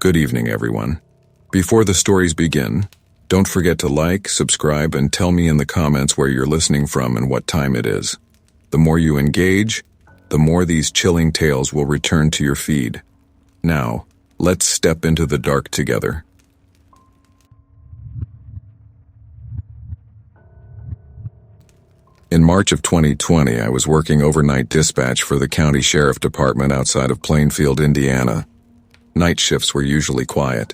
Good evening, everyone. Before the stories begin, don't forget to like, subscribe, and tell me in the comments where you're listening from and what time it is. The more you engage, the more these chilling tales will return to your feed. Now, let's step into the dark together. In March of 2020, I was working overnight dispatch for the county sheriff department outside of Plainfield, Indiana. Night shifts were usually quiet.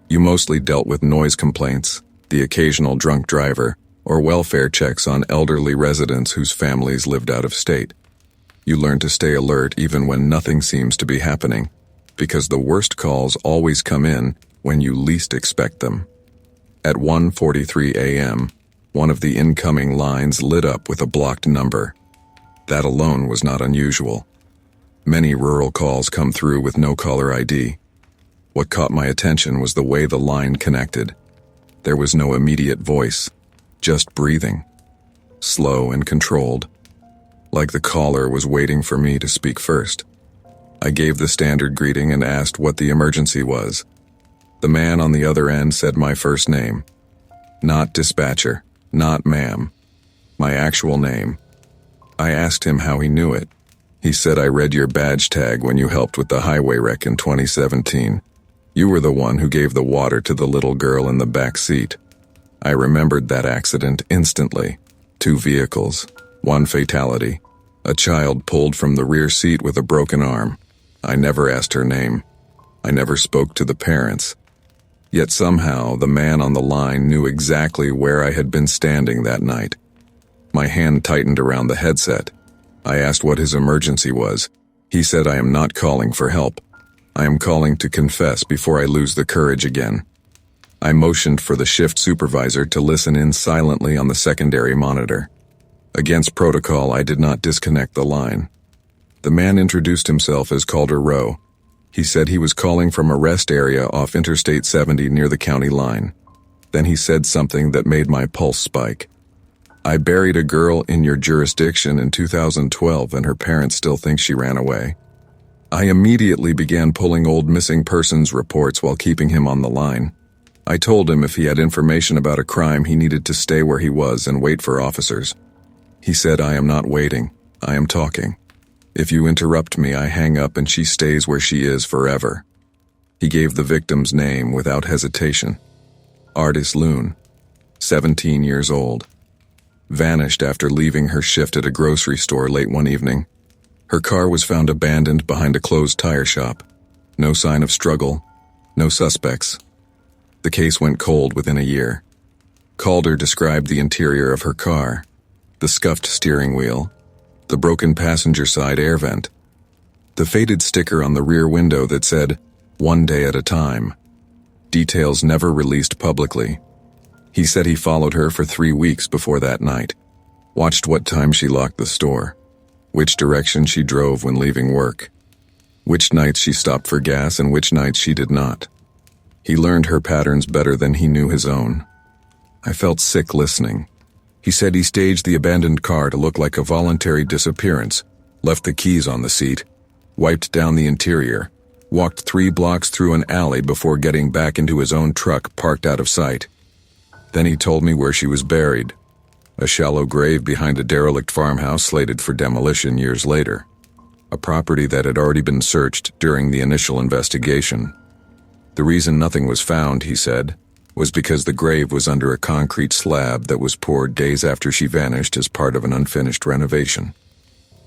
You mostly dealt with noise complaints, the occasional drunk driver, or welfare checks on elderly residents whose families lived out of state. You learned to stay alert even when nothing seems to be happening, because the worst calls always come in when you least expect them. At 1:43 a.m., one of the incoming lines lit up with a blocked number. That alone was not unusual. Many rural calls come through with no caller ID. What caught my attention was the way the line connected. There was no immediate voice, just breathing, slow and controlled, like the caller was waiting for me to speak first. I gave the standard greeting and asked what the emergency was. The man on the other end said my first name. Not dispatcher, not ma'am. My actual name. I asked him how he knew it. He said, I read your badge tag when you helped with the highway wreck in 2017. You were the one who gave the water to the little girl in the back seat. I remembered that accident instantly. 2 vehicles, 1 fatality. A child pulled from the rear seat with a broken arm. I never asked her name. I never spoke to the parents. Yet somehow the man on the line knew exactly where I had been standing that night. My hand tightened around the headset. I asked what his emergency was. He said, I am not calling for help. I am calling to confess before I lose the courage again. I motioned for the shift supervisor to listen in silently on the secondary monitor. Against protocol, I did not disconnect the line. The man introduced himself as Calder Rowe. He said he was calling from a rest area off Interstate 70 near the county line. Then he said something that made my pulse spike. I buried a girl in your jurisdiction in 2012 and her parents still think she ran away. I immediately began pulling old missing persons reports while keeping him on the line. I told him if he had information about a crime, he needed to stay where he was and wait for officers. He said, I am not waiting. I am talking. If you interrupt me, I hang up and she stays where she is forever. He gave the victim's name without hesitation. Artis Loon, 17 years old. Vanished after leaving her shift at a grocery store late one evening. Her car was found abandoned behind a closed tire shop. No sign of struggle, no suspects. The case went cold within a year. Calder described the interior of her car, the scuffed steering wheel, the broken passenger side air vent, the faded sticker on the rear window that said, 1 day at a time. Details never released publicly. He said he followed her for 3 weeks before that night, watched what time she locked the store, which direction she drove when leaving work, which nights she stopped for gas and which nights she did not. He learned her patterns better than he knew his own. I felt sick listening. He said he staged the abandoned car to look like a voluntary disappearance, left the keys on the seat, wiped down the interior, walked 3 blocks through an alley before getting back into his own truck parked out of sight. Then he told me where she was buried, a shallow grave behind a derelict farmhouse slated for demolition years later, a property that had already been searched during the initial investigation. The reason nothing was found, he said, was because the grave was under a concrete slab that was poured days after she vanished as part of an unfinished renovation.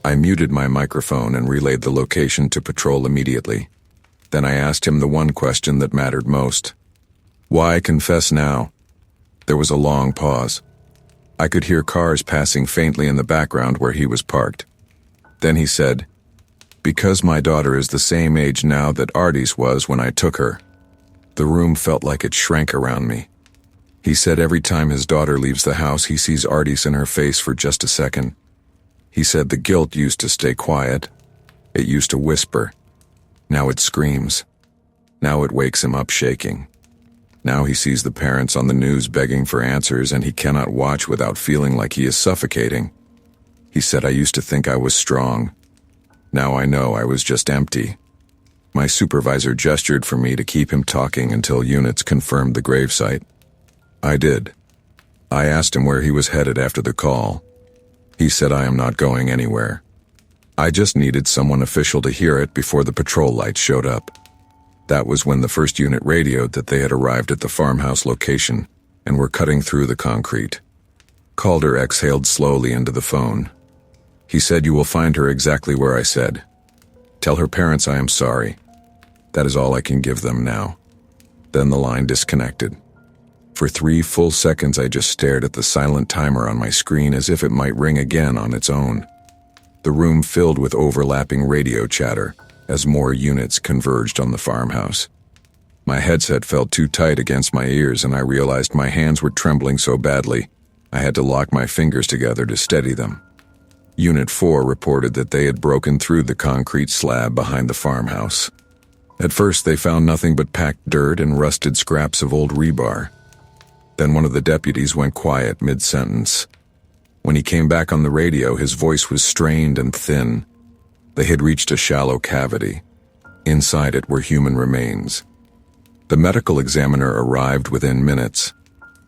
I muted my microphone and relayed the location to patrol immediately. Then I asked him the one question that mattered most. Why confess now? There was a long pause. I could hear cars passing faintly in the background where he was parked. Then he said, because my daughter is the same age now that Artis was when I took her. The room felt like it shrank around me. He said every time his daughter leaves the house, he sees Artis in her face for just a second. He said the guilt used to stay quiet. It used to whisper. Now it screams. Now it wakes him up shaking. Now he sees the parents on the news begging for answers and he cannot watch without feeling like he is suffocating. He said, I used to think I was strong. Now I know I was just empty. My supervisor gestured for me to keep him talking until units confirmed the gravesite. I did. I asked him where he was headed after the call. He said, "I am not going anywhere." I just needed someone official to hear it before the patrol lights showed up. That was when the first unit radioed that they had arrived at the farmhouse location and were cutting through the concrete. Calder exhaled slowly into the phone. He said, "You will find her exactly where I said. Tell her parents I am sorry. That is all I can give them now." Then the line disconnected. For 3 full seconds I just stared at the silent timer on my screen as if it might ring again on its own. The room filled with overlapping radio chatter as more units converged on the farmhouse. My headset felt too tight against my ears, and I realized my hands were trembling so badly I had to lock my fingers together to steady them. Unit 4 reported that they had broken through the concrete slab behind the farmhouse. At first they found nothing but packed dirt and rusted scraps of old rebar. Then one of the deputies went quiet mid-sentence. When he came back on the radio, his voice was strained and thin. They had reached a shallow cavity. Inside it were human remains. The medical examiner arrived within minutes.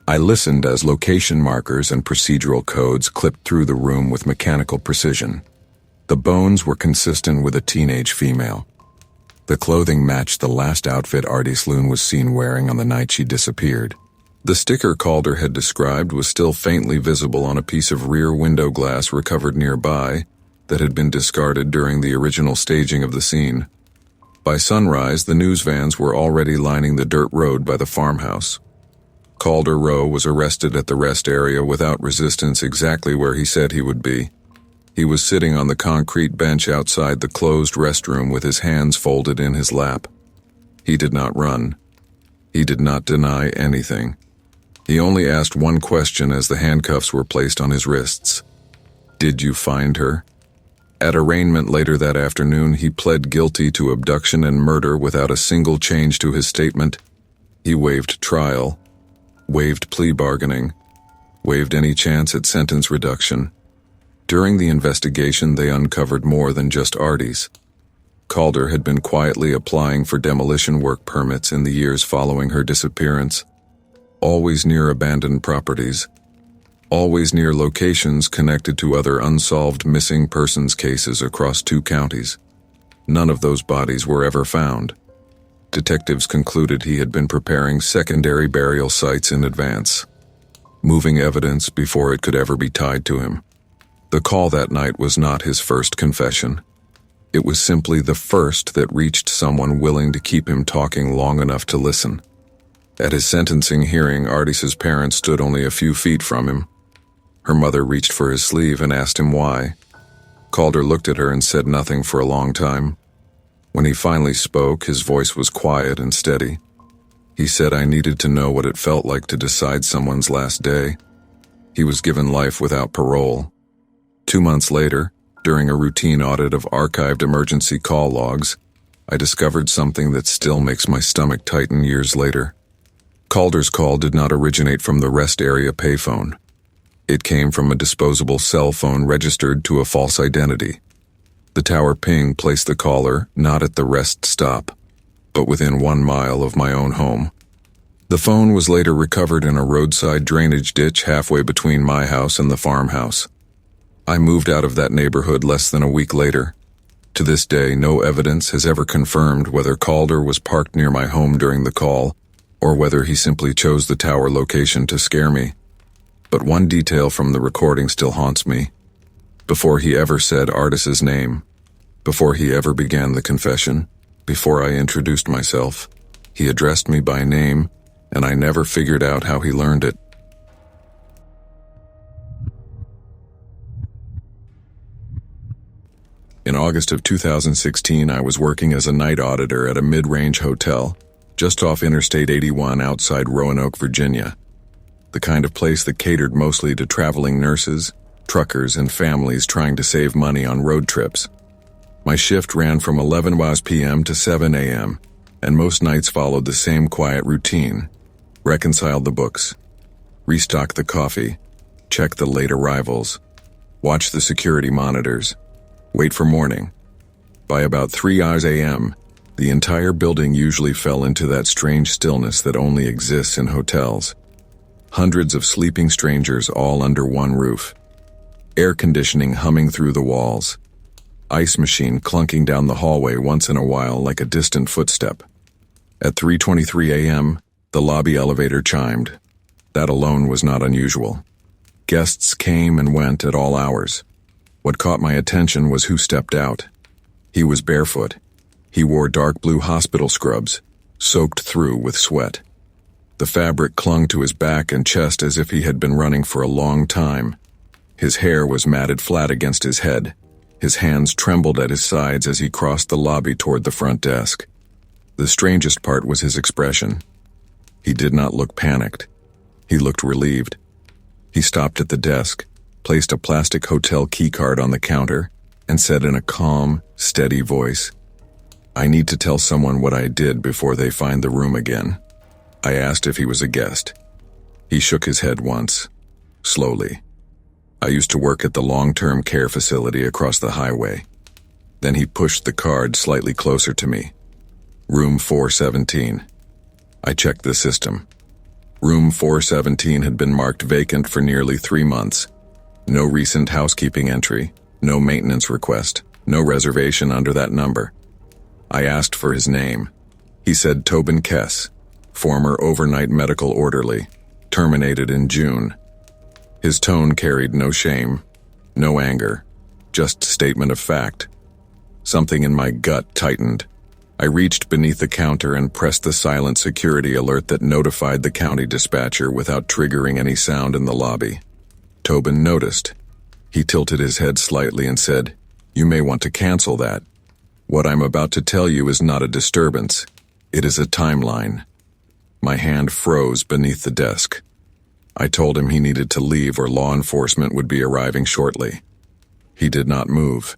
I listened as location markers and procedural codes clipped through the room with mechanical precision. The bones were consistent with a teenage female. The clothing matched the last outfit Artie Sloan was seen wearing on the night she disappeared. The sticker Calder had described was still faintly visible on a piece of rear window glass recovered nearby that had been discarded during the original staging of the scene. By sunrise, the news vans were already lining the dirt road by the farmhouse. Calder Rowe was arrested at the rest area without resistance, exactly where he said he would be. He was sitting on the concrete bench outside the closed restroom with his hands folded in his lap. He did not run. He did not deny anything. He only asked one question as the handcuffs were placed on his wrists. "Did you find her?" At arraignment later that afternoon, he pled guilty to abduction and murder without a single change to his statement. He waived trial, waived plea bargaining, waived any chance at sentence reduction. During the investigation, they uncovered more than just Artie's. Calder had been quietly applying for demolition work permits in the years following her disappearance, always near abandoned properties, always near locations connected to other unsolved missing persons cases across 2 counties. None of those bodies were ever found. Detectives concluded he had been preparing secondary burial sites in advance, moving evidence before it could ever be tied to him. The call that night was not his first confession. It was simply the first that reached someone willing to keep him talking long enough to listen. At his sentencing hearing, Artie's parents stood only a few feet from him. Her mother reached for his sleeve and asked him why. Calder looked at her and said nothing for a long time. When he finally spoke, his voice was quiet and steady. He said, "I needed to know what it felt like to decide someone's last day." He was given life without parole. 2 months later, during a routine audit of archived emergency call logs, I discovered something that still makes my stomach tighten years later. Calder's call did not originate from the rest area payphone. It came from a disposable cell phone registered to a false identity. The tower ping placed the caller not at the rest stop, but within 1 mile of my own home. The phone was later recovered in a roadside drainage ditch halfway between my house and the farmhouse. I moved out of that neighborhood less than a week later. To this day, no evidence has ever confirmed whether Calder was parked near my home during the call, or whether he simply chose the tower location to scare me. But one detail from the recording still haunts me. Before he ever said Artis's name, before he ever began the confession, before I introduced myself, he addressed me by name, and I never figured out how he learned it. In August of 2016, I was working as a night auditor at a mid-range hotel, just off Interstate 81 outside Roanoke, Virginia. The kind of place that catered mostly to traveling nurses, truckers, and families trying to save money on road trips. My shift ran from 11 p.m. to 7 a.m., and most nights followed the same quiet routine. Reconcile the books, restock the coffee, check the late arrivals, watch the security monitors, wait for morning. By about 3 a.m., The entire building usually fell into that strange stillness that only exists in hotels. Hundreds of sleeping strangers all under one roof. Air conditioning humming through the walls. Ice machine clunking down the hallway once in a while like a distant footstep. At 3:23 a.m., the lobby elevator chimed. That alone was not unusual. Guests came and went at all hours. What caught my attention was who stepped out. He was barefoot. He wore dark blue hospital scrubs, soaked through with sweat. The fabric clung to his back and chest as if he had been running for a long time. His hair was matted flat against his head. His hands trembled at his sides as he crossed the lobby toward the front desk. The strangest part was his expression. He did not look panicked. He looked relieved. He stopped at the desk, placed a plastic hotel keycard on the counter, and said in a calm, steady voice, "I need to tell someone what I did before they find the room again." I asked if he was a guest. He shook his head once, slowly. "I used to work at the long-term care facility across the highway." Then he pushed the card slightly closer to me. Room 417. I checked the system. Room 417 had been marked vacant for nearly 3 months. No recent housekeeping entry, no maintenance request, no reservation under that number. I asked for his name. He said Tobin Kess, former overnight medical orderly, terminated in June. His tone carried no shame, no anger, just statement of fact. Something in my gut tightened. I reached beneath the counter and pressed the silent security alert that notified the county dispatcher without triggering any sound in the lobby. Tobin noticed. He tilted his head slightly and said, "You may want to cancel that. What I'm about to tell you is not a disturbance. It is a timeline." My hand froze beneath the desk. I told him he needed to leave or law enforcement would be arriving shortly. He did not move.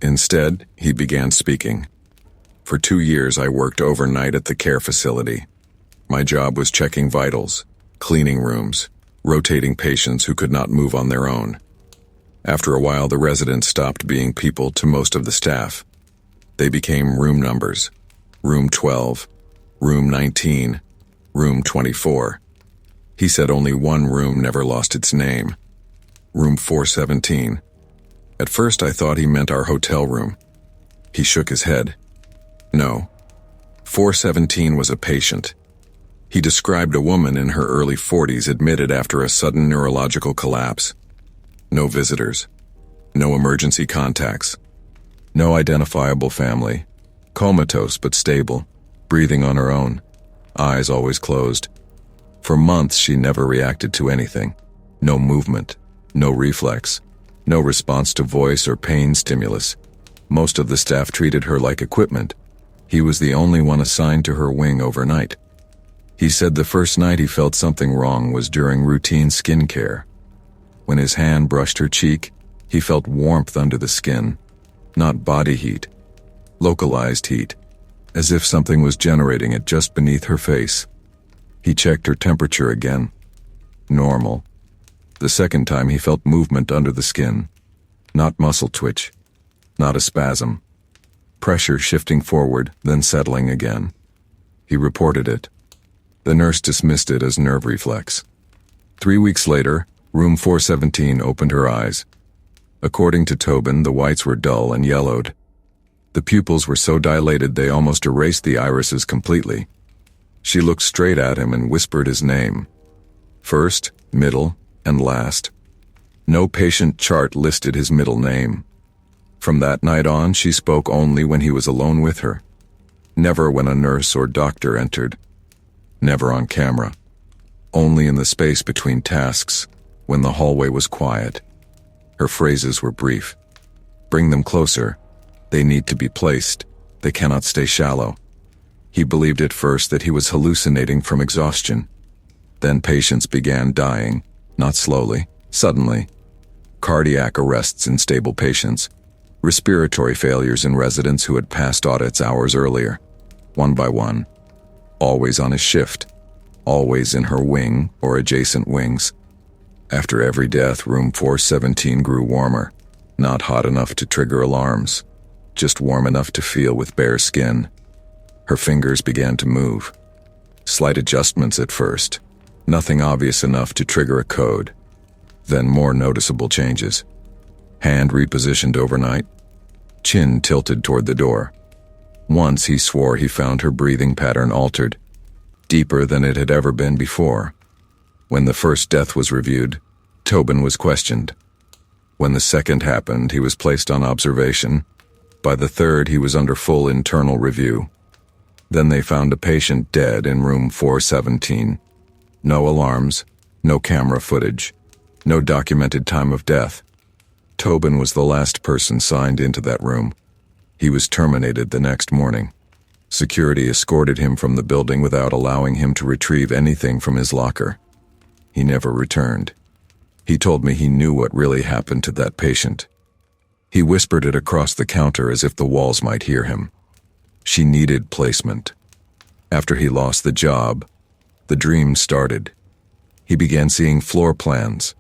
Instead, he began speaking. For 2 years, I worked overnight at the care facility. My job was checking vitals, cleaning rooms, rotating patients who could not move on their own. After a while, the residents stopped being people to most of the staff. They became room numbers. Room 12, room 19, room 24. He said only one room never lost its name. Room 417. At first, I thought he meant our hotel room. He shook his head. No. 417 was a patient. He described a woman in her early 40s admitted after a sudden neurological collapse. No visitors. No emergency contacts. No identifiable family. Comatose but stable. Breathing on her own. Eyes always closed. For months she never reacted to anything. No movement. No reflex. No response to voice or pain stimulus. Most of the staff treated her like equipment. He was the only one assigned to her wing overnight. He said the first night he felt something wrong was during routine skin care. When his hand brushed her cheek, he felt warmth under the skin. Not body heat. Localized heat. As if something was generating it just beneath her face. He checked her temperature again. Normal. The second time he felt movement under the skin. Not muscle twitch. Not a spasm. Pressure shifting forward, then settling again. He reported it. The nurse dismissed it as nerve reflex. 3 weeks later, room 417 opened her eyes. According to Tobin, the whites were dull and yellowed. The pupils were so dilated they almost erased the irises completely. She looked straight at him and whispered his name. First, middle, and last. No patient chart listed his middle name. From that night on, she spoke only when he was alone with her. Never when a nurse or doctor entered. Never on camera. Only in the space between tasks, when the hallway was quiet. Her phrases were brief. Bring them closer. They need to be placed. They cannot stay shallow. He believed at first that he was hallucinating from exhaustion. Then patients began dying, not slowly, suddenly. Cardiac arrests in stable patients. Respiratory failures in residents who had passed audits hours earlier. One by one. Always on his shift. Always in her wing or adjacent wings. After every death, room 417 grew warmer. Not hot enough to trigger alarms. Just warm enough to feel with bare skin. Her fingers began to move. Slight adjustments at first, nothing obvious enough to trigger a code. Then more noticeable changes. Hand repositioned overnight, chin tilted toward the door. Once he swore he found her breathing pattern altered, deeper than it had ever been before. When the first death was reviewed, Tobin was questioned. When the second happened, he was placed on observation. By the third, he was under full internal review. Then they found a patient dead in room 417. No alarms, no camera footage, no documented time of death. Tobin was the last person signed into that room. He was terminated the next morning. Security escorted him from the building without allowing him to retrieve anything from his locker. He never returned. He told me he knew what really happened to that patient. He whispered it across the counter as if the walls might hear him. She needed placement. After he lost the job, the dream started. He began seeing floor plans,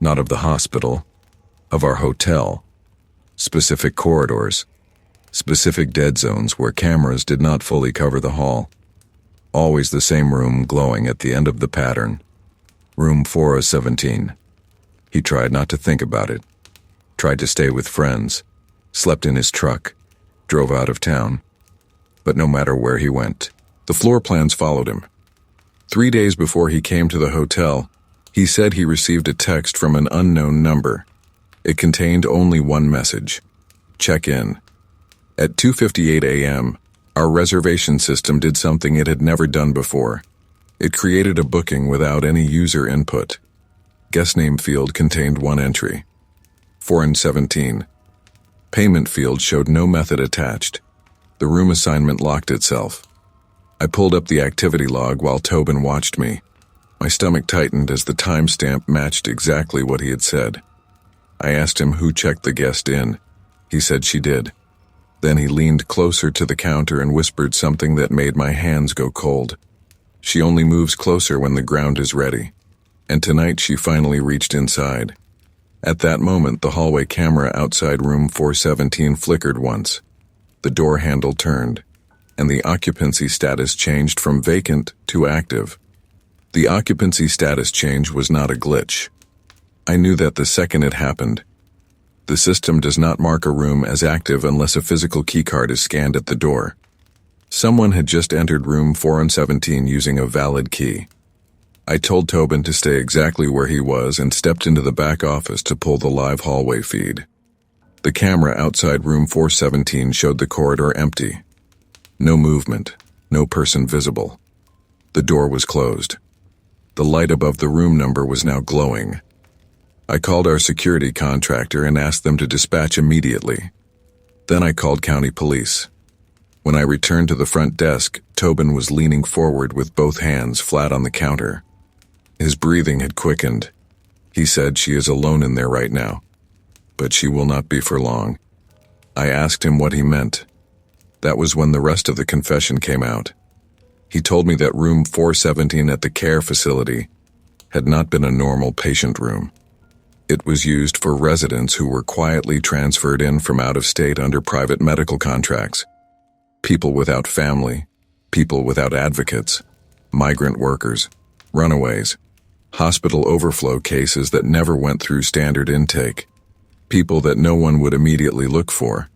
not of the hospital, of our hotel, specific corridors, specific dead zones where cameras did not fully cover the hall. Always the same room glowing at the end of the pattern. Room 417. He tried not to think about it, tried to stay with friends, slept in his truck, drove out of town. But no matter where he went, the floor plans followed him. 3 days before he came to the hotel, he said he received a text from an unknown number. It contained only one message: check in. At 2:58 a.m., our reservation system did something it had never done before. It created a booking without any user input. Guest name field contained one entry: 417. Payment field showed no method attached. The room assignment locked itself. I pulled up the activity log while Tobin watched me. My stomach tightened as the timestamp matched exactly what he had said. I asked him who checked the guest in. He said she did. Then he leaned closer to the counter and whispered something that made my hands go cold. She only moves closer when the ground is ready. And tonight she finally reached inside. At that moment, the hallway camera outside room 417 flickered once. The door handle turned, and the occupancy status changed from vacant to active. The occupancy status change was not a glitch. I knew that the second it happened. The system does not mark a room as active unless a physical keycard is scanned at the door. Someone had just entered room 417 using a valid key. I told Tobin to stay exactly where he was and stepped into the back office to pull the live hallway feed. The camera outside room 417 showed the corridor empty. No movement, no person visible. The door was closed. The light above the room number was now glowing. I called our security contractor and asked them to dispatch immediately. Then I called county police. When I returned to the front desk, Tobin was leaning forward with both hands flat on the counter. His breathing had quickened. He said she is alone in there right now, but she will not be for long. I asked him what he meant. That was when the rest of the confession came out. He told me that room 417 at the care facility had not been a normal patient room. It was used for residents who were quietly transferred in from out of state under private medical contracts. People without family, people without advocates, migrant workers, runaways, hospital overflow cases that never went through standard intake, people that no one would immediately look for.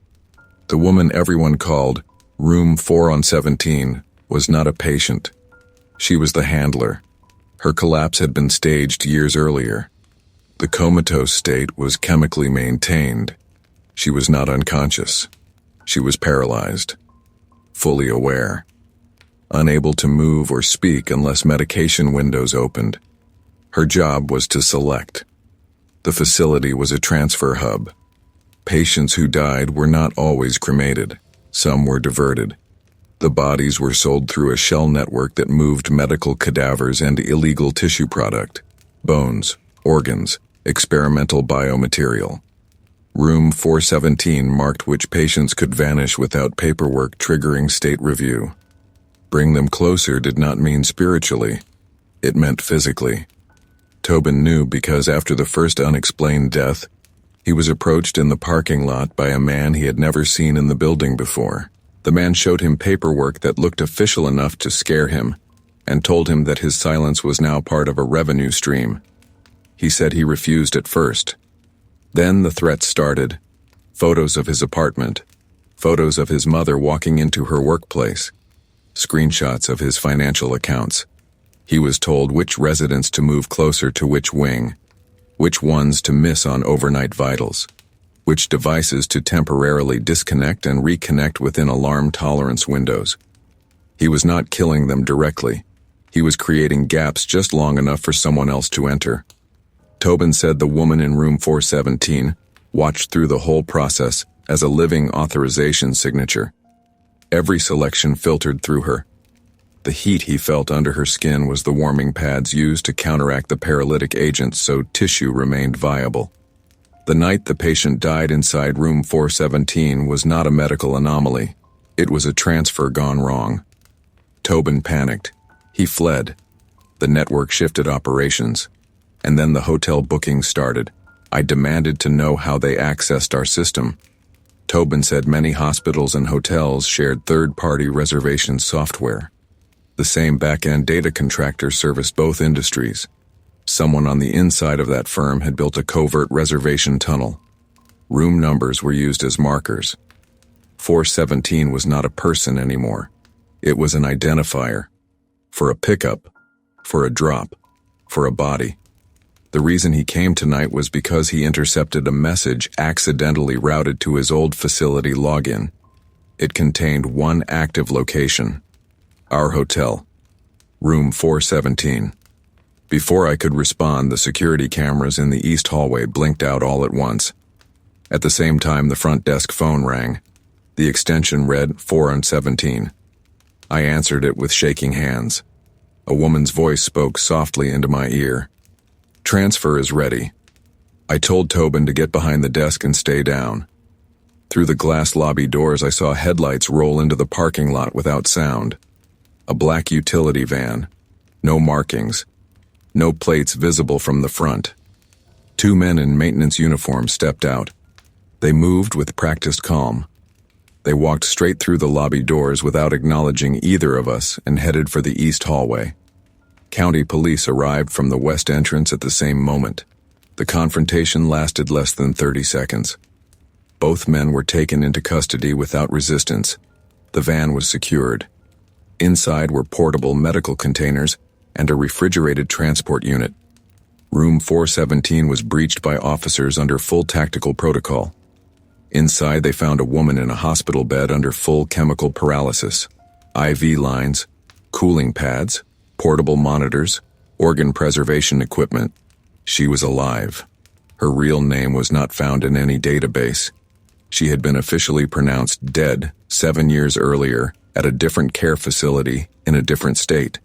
The woman everyone called room 417 was not a patient. She was the handler. Her collapse had been staged years earlier. The comatose state was chemically maintained. She was not unconscious. She was paralyzed, fully aware, unable to move or speak unless medication windows opened. Her job was to select. The facility was a transfer hub. Patients who died were not always cremated. Some were diverted. The bodies were sold through a shell network that moved medical cadavers and illegal tissue product, bones, organs, experimental biomaterial. Room 417 marked which patients could vanish without paperwork triggering state review. Bring them closer did not mean spiritually. It meant physically. Tobin knew because after the first unexplained death, he was approached in the parking lot by a man he had never seen in the building before. The man showed him paperwork that looked official enough to scare him, and told him that his silence was now part of a revenue stream. He said he refused at first. Then the threats started. Photos of his apartment, photos of his mother walking into her workplace, screenshots of his financial accounts. He was told which residents to move closer to which wing, which ones to miss on overnight vitals, which devices to temporarily disconnect and reconnect within alarm tolerance windows. He was not killing them directly. He was creating gaps just long enough for someone else to enter. Tobin said the woman in room 417 watched through the whole process as a living authorization signature. Every selection filtered through her. The heat he felt under her skin was the warming pads used to counteract the paralytic agent so tissue remained viable. The night the patient died inside room 417 was not a medical anomaly. It was a transfer gone wrong. Tobin panicked. He fled. The network shifted operations. And then the hotel booking started. I demanded to know how they accessed our system. Tobin said many hospitals and hotels shared third-party reservation software. The same back-end data contractor serviced both industries. Someone on the inside of that firm had built a covert reservation tunnel. Room numbers were used as markers. 417 was not a person anymore. It was an identifier. For a pickup, for a drop, for a body. The reason he came tonight was because he intercepted a message accidentally routed to his old facility login. It contained one active location. Our hotel. Room 417. Before I could respond, the security cameras in the east hallway blinked out all at once. At the same time, the front desk phone rang. The extension read 417. I answered it with shaking hands. A woman's voice spoke softly into my ear. Transfer is ready. I told Tobin to get behind the desk and stay down. Through the glass lobby doors, I saw headlights roll into the parking lot without sound. A black utility van. No markings. No plates visible from the front. Two men in maintenance uniforms stepped out. They moved with practiced calm. They walked straight through the lobby doors without acknowledging either of us and headed for the east hallway. County police arrived from the west entrance at the same moment. The confrontation lasted less than 30 seconds. Both men were taken into custody without resistance. The van was secured. Inside were portable medical containers and a refrigerated transport unit. Room 417 was breached by officers under full tactical protocol. Inside, they found a woman in a hospital bed under full chemical paralysis. IV lines, cooling pads, portable monitors, organ preservation equipment. She was alive. Her real name was not found in any database. She had been officially pronounced dead 7 years earlier at a different care facility in a different state.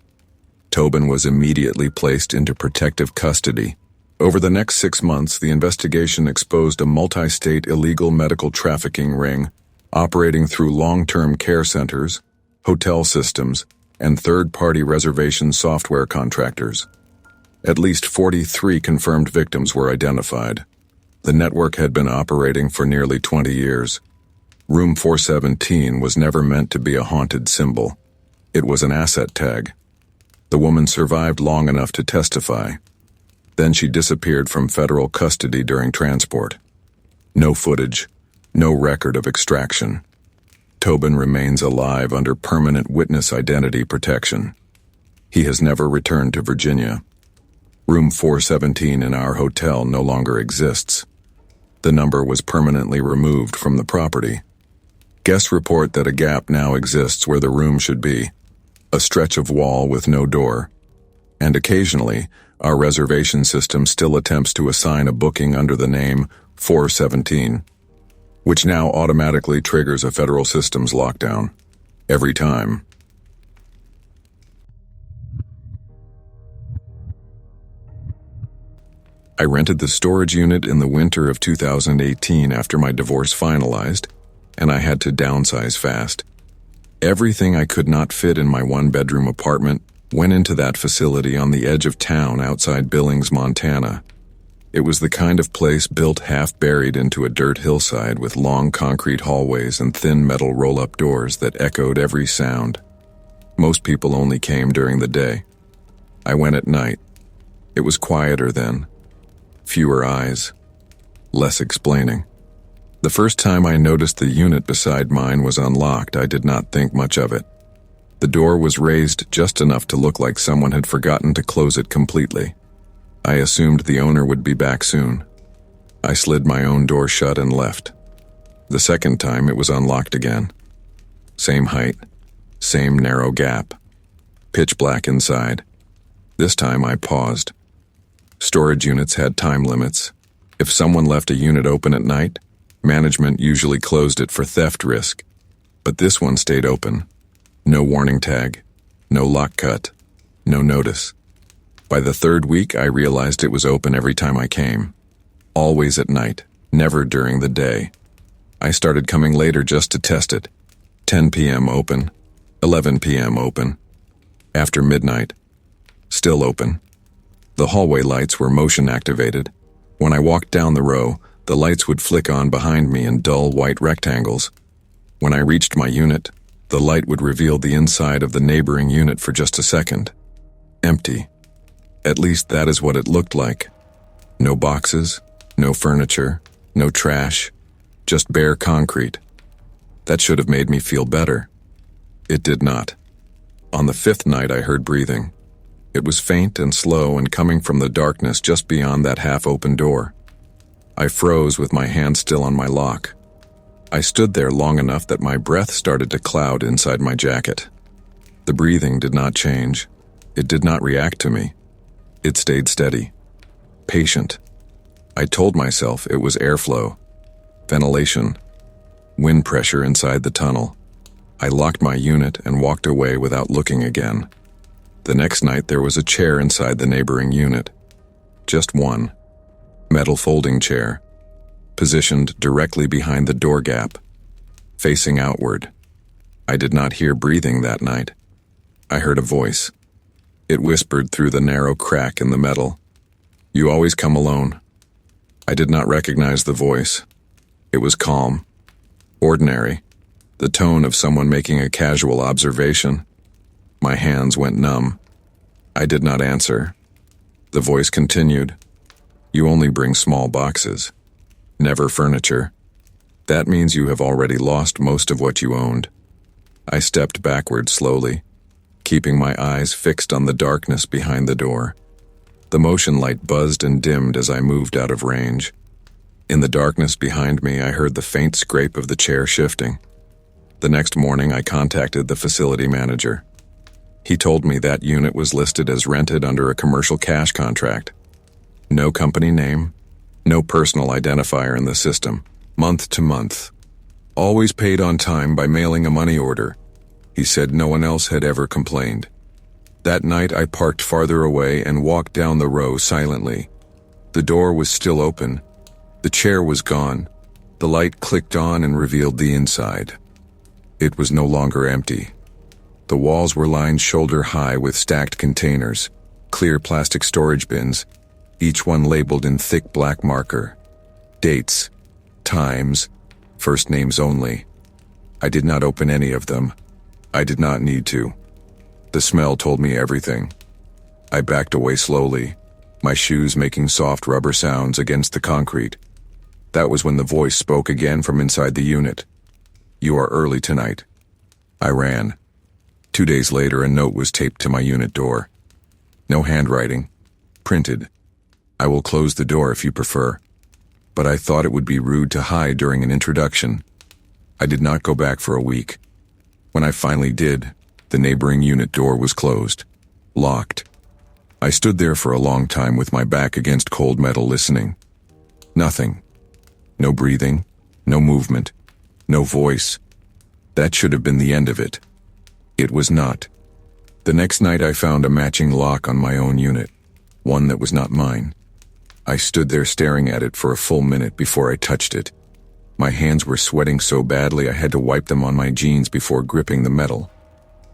Tobin was immediately placed into protective custody. Over the next 6 months, the investigation exposed a multi-state illegal medical trafficking ring operating through long-term care centers, hotel systems, and third-party reservation software contractors. At least 43 confirmed victims were identified. The network had been operating for nearly 20 years. Room 417 was never meant to be a haunted symbol. It was an asset tag. The woman survived long enough to testify. Then she disappeared from federal custody during transport. No footage, no record of extraction. Tobin remains alive under permanent witness identity protection. He has never returned to Virginia. Room 417 in our hotel no longer exists. The number was permanently removed from the property. Guests report that a gap now exists where the room should be, a stretch of wall with no door. And occasionally, our reservation system still attempts to assign a booking under the name 417, which now automatically triggers a federal systems lockdown. Every time. I rented the storage unit in the winter of 2018 after my divorce finalized, and I had to downsize fast. Everything I could not fit in my one-bedroom apartment went into that facility on the edge of town outside Billings, Montana. It was the kind of place built half buried into a dirt hillside with long concrete hallways and thin metal roll-up doors that echoed every sound. Most people only came during the day. I went at night. It was quieter then. Fewer eyes. Less explaining. The first time I noticed the unit beside mine was unlocked, I did not think much of it. The door was raised just enough to look like someone had forgotten to close it completely. I assumed the owner would be back soon. I slid my own door shut and left. The second time it was unlocked again. Same height, same narrow gap. Pitch black inside. This time I paused. Storage units had time limits. If someone left a unit open at night, management usually closed it for theft risk. But this one stayed open. No warning tag, no lock cut, no notice. By the third week, I realized it was open every time I came. Always at night, never during the day. I started coming later just to test it. 10 p.m. open, 11 p.m. open. After midnight, still open. The hallway lights were motion activated. When I walked down the row, the lights would flick on behind me in dull white rectangles. When I reached my unit, the light would reveal the inside of the neighboring unit for just a second. Empty. At least that is what it looked like. No boxes, no furniture, no trash, just bare concrete. That should have made me feel better. It did not. On the fifth night I heard breathing. It was faint and slow and coming from the darkness just beyond that half-open door. I froze with my hand still on my lock. I stood there long enough that my breath started to cloud inside my jacket. The breathing did not change. It did not react to me. It stayed steady, patient. I told myself it was airflow, ventilation, wind pressure inside the tunnel. I locked my unit and walked away without looking again. The next night there was a chair inside the neighboring unit. Just one. Metal folding chair, positioned directly behind the door gap, facing outward. I did not hear breathing that night. I heard a voice. It whispered through the narrow crack in the metal. "You always come alone." I did not recognize the voice. It was calm, ordinary, the tone of someone making a casual observation. My hands went numb. I did not answer. The voice continued. "You only bring small boxes. Never furniture. That means you have already lost most of what you owned." I stepped backward slowly, keeping my eyes fixed on the darkness behind the door. The motion light buzzed and dimmed as I moved out of range. In the darkness behind me, I heard the faint scrape of the chair shifting. The next morning, I contacted the facility manager. He told me that unit was listed as rented under a commercial cash contract. No company name, no personal identifier in the system, month to month. Always paid on time by mailing a money order. He said no one else had ever complained. That night I parked farther away and walked down the row silently. The door was still open. The chair was gone. The light clicked on and revealed the inside. It was no longer empty. The walls were lined shoulder high with stacked containers, clear plastic storage bins, each one labeled in thick black marker. Dates, times, first names only. I did not open any of them. I did not need to. The smell told me everything. I backed away slowly, my shoes making soft rubber sounds against the concrete. That was when the voice spoke again from inside the unit. "You are early tonight." I ran. 2 days later, a note was taped to my unit door. No handwriting. Printed. "I will close the door if you prefer." But I thought it would be rude to hide during an introduction. I did not go back for a week. When I finally did, the neighboring unit door was closed, locked. I stood there for a long time with my back against cold metal listening. Nothing. No breathing, no movement, no voice. That should have been the end of it. It was not. The next night I found a matching lock on my own unit, one that was not mine. I stood there staring at it for a full minute before I touched it. My hands were sweating so badly I had to wipe them on my jeans before gripping the metal.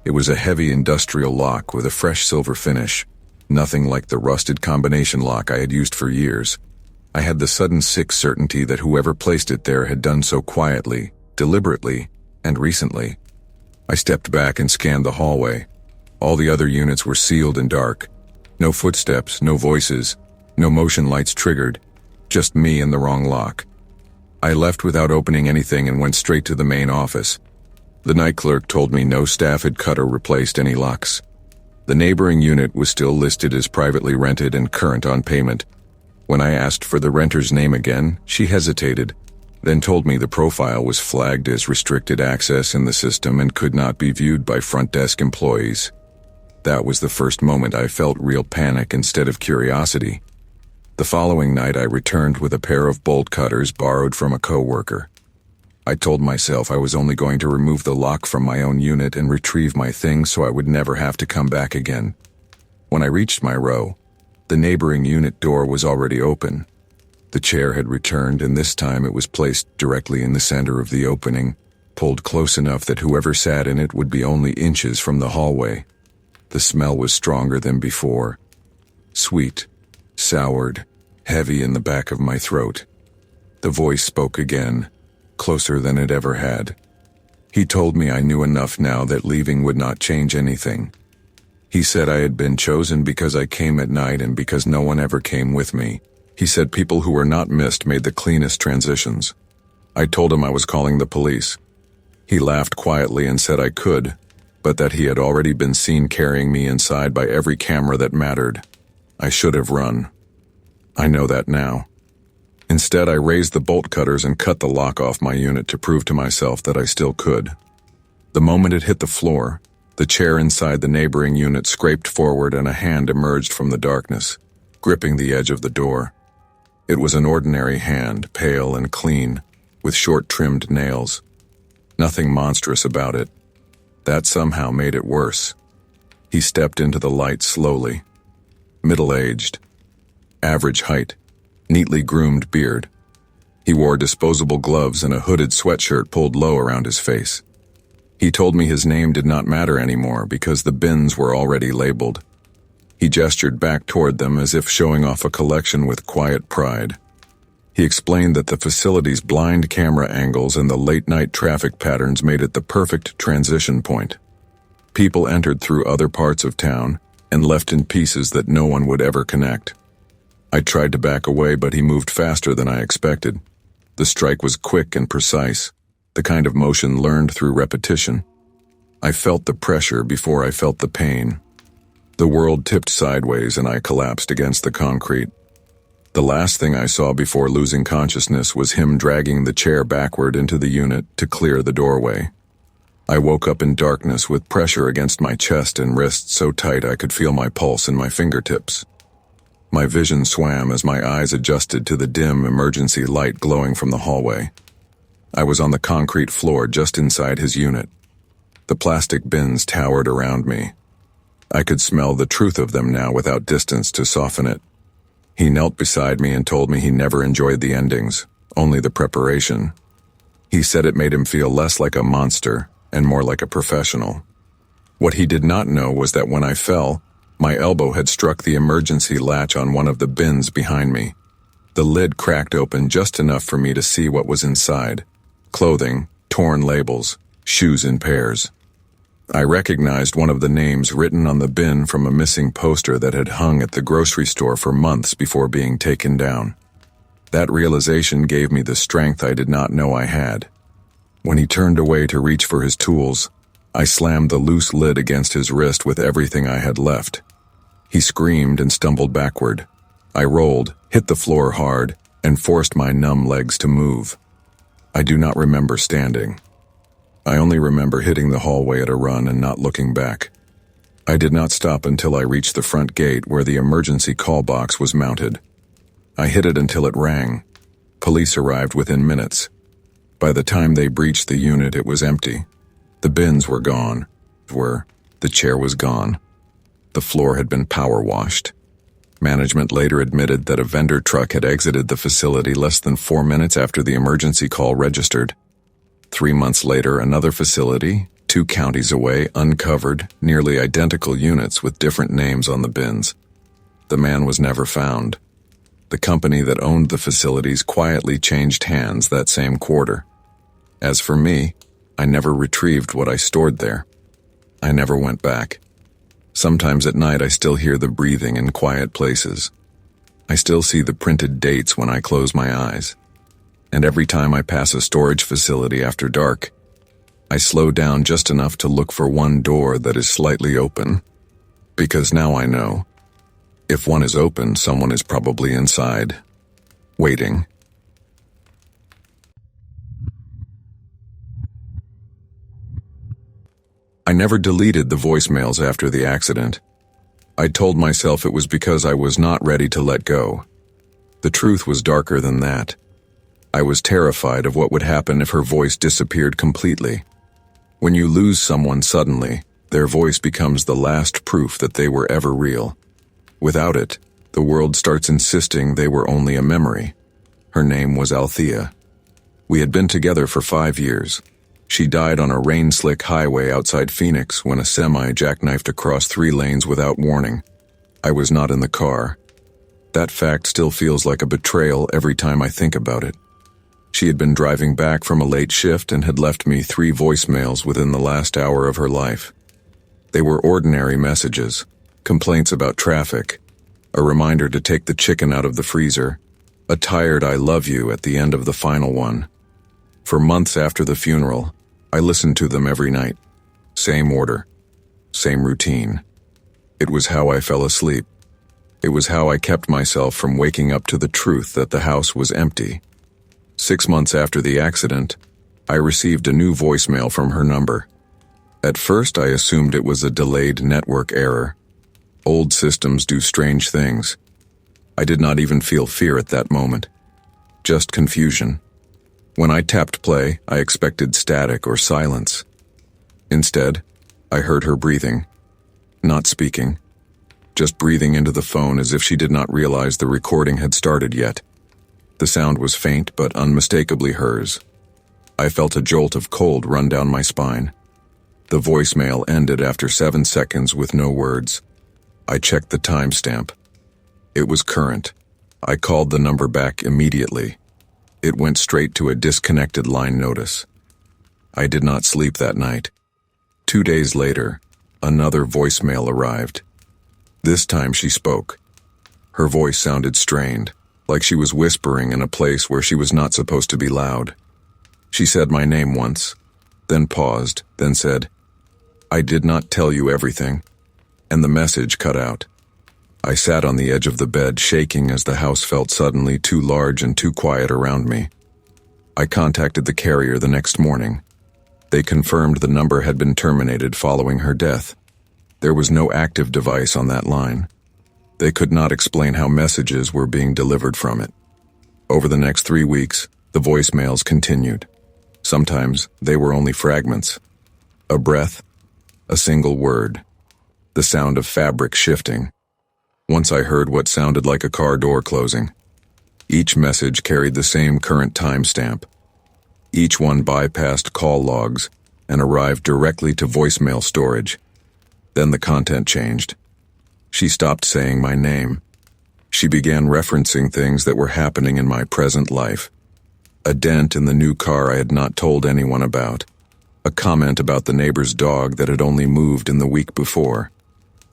It was a heavy industrial lock with a fresh silver finish, nothing like the rusted combination lock I had used for years. I had the sudden sick certainty that whoever placed it there had done so quietly, deliberately, and recently. I stepped back and scanned the hallway. All the other units were sealed and dark. No footsteps, no voices, no motion lights triggered, just me and the wrong lock. I left without opening anything and went straight to the main office. The night clerk told me no staff had cut or replaced any locks. The neighboring unit was still listed as privately rented and current on payment. When I asked for the renter's name again, she hesitated, then told me the profile was flagged as restricted access in the system and could not be viewed by front desk employees. That was the first moment I felt real panic instead of curiosity. The following night I returned with a pair of bolt cutters borrowed from a coworker. I told myself I was only going to remove the lock from my own unit and retrieve my things so I would never have to come back again. When I reached my row, the neighboring unit door was already open. The chair had returned, and this time it was placed directly in the center of the opening, pulled close enough that whoever sat in it would be only inches from the hallway. The smell was stronger than before. Sweet, soured, heavy in the back of my throat. The voice spoke again, closer than it ever had. He told me I knew enough now that leaving would not change anything. He said I had been chosen because I came at night and because no one ever came with me. He said people who were not missed made the cleanest transitions. I told him I was calling the police. He laughed quietly and said I could, but that he had already been seen carrying me inside by every camera that mattered. I should have run. I know that now. Instead, I raised the bolt cutters and cut the lock off my unit to prove to myself that I still could. The moment it hit the floor, the chair inside the neighboring unit scraped forward and a hand emerged from the darkness, gripping the edge of the door. It was an ordinary hand, pale and clean, with short-trimmed nails. Nothing monstrous about it. That somehow made it worse. He stepped into the light slowly. Middle-aged. Average height. Neatly groomed beard. He wore disposable gloves and a hooded sweatshirt pulled low around his face. He told me his name did not matter anymore because the bins were already labeled. He gestured back toward them as if showing off a collection with quiet pride. He explained that the facility's blind camera angles and the late-night traffic patterns made it the perfect transition point. People entered through other parts of town and left in pieces that no one would ever connect. I tried to back away, but he moved faster than I expected. The strike was quick and precise, the kind of motion learned through repetition. I felt the pressure before I felt the pain. The world tipped sideways and I collapsed against the concrete. The last thing I saw before losing consciousness was him dragging the chair backward into the unit to clear the doorway. I woke up in darkness with pressure against my chest and wrists so tight I could feel my pulse in my fingertips. My vision swam as my eyes adjusted to the dim emergency light glowing from the hallway. I was on the concrete floor just inside his unit. The plastic bins towered around me. I could smell the truth of them now without distance to soften it. He knelt beside me and told me he never enjoyed the endings, only the preparation. He said it made him feel less like a monster and more like a professional. What he did not know was that when I fell, my elbow had struck the emergency latch on one of the bins behind me. The lid cracked open just enough for me to see what was inside. Clothing, torn labels, shoes in pairs. I recognized one of the names written on the bin from a missing poster that had hung at the grocery store for months before being taken down. That realization gave me the strength I did not know I had. When he turned away to reach for his tools, I slammed the loose lid against his wrist with everything I had left. He screamed and stumbled backward. I rolled, hit the floor hard, and forced my numb legs to move. I do not remember standing. I only remember hitting the hallway at a run and not looking back. I did not stop until I reached the front gate where the emergency call box was mounted. I hit it until it rang. Police arrived within minutes. By the time they breached the unit, it was empty. The bins were gone. The chair was gone. The floor had been power washed. Management later admitted that a vendor truck had exited the facility less than 4 minutes after the emergency call registered. 3 months later, another facility, 2 counties away, uncovered nearly identical units with different names on the bins. The man was never found. The company that owned the facilities quietly changed hands that same quarter. As for me, I never retrieved what I stored there. I never went back. Sometimes at night I still hear the breathing in quiet places. I still see the printed dates when I close my eyes. And every time I pass a storage facility after dark, I slow down just enough to look for one door that is slightly open. Because now I know, if one is open, someone is probably inside, waiting. I never deleted the voicemails after the accident. I told myself it was because I was not ready to let go. The truth was darker than that. I was terrified of what would happen if her voice disappeared completely. When you lose someone suddenly, their voice becomes the last proof that they were ever real. Without it, the world starts insisting they were only a memory. Her name was Althea. We had been together for 5 years. She died on a rain-slick highway outside Phoenix when a semi jackknifed across 3 lanes without warning. I was not in the car. That fact still feels like a betrayal every time I think about it. She had been driving back from a late shift and had left me 3 voicemails within the last hour of her life. They were ordinary messages, complaints about traffic, a reminder to take the chicken out of the freezer, a tired "I love you" at the end of the final one. For months after the funeral, I listened to them every night. Same order, same routine. It was how I fell asleep. It was how I kept myself from waking up to the truth that the house was empty. 6 months after the accident, I received a new voicemail from her number. At first, I assumed it was a delayed network error. Old systems do strange things. I did not even feel fear at that moment. Just confusion. When I tapped play, I expected static or silence. Instead, I heard her breathing. Not speaking. Just breathing into the phone as if she did not realize the recording had started yet. The sound was faint but unmistakably hers. I felt a jolt of cold run down my spine. The voicemail ended after 7 seconds with no words. I checked the timestamp. It was current. I called the number back immediately. It went straight to a disconnected line notice. I did not sleep that night. 2 days later, another voicemail arrived. This time she spoke. Her voice sounded strained, like she was whispering in a place where she was not supposed to be loud. She said my name once, then paused, then said, "I did not tell you everything," and the message cut out. I sat on the edge of the bed, shaking as the house felt suddenly too large and too quiet around me. I contacted the carrier the next morning. They confirmed the number had been terminated following her death. There was no active device on that line. They could not explain how messages were being delivered from it. Over the next 3 weeks, the voicemails continued. Sometimes they were only fragments. A breath, a single word, the sound of fabric shifting. Once I heard what sounded like a car door closing. Each message carried the same current timestamp. Each one bypassed call logs and arrived directly to voicemail storage. Then the content changed. She stopped saying my name. She began referencing things that were happening in my present life. A dent in the new car I had not told anyone about. A comment about the neighbor's dog that had only moved in the week before.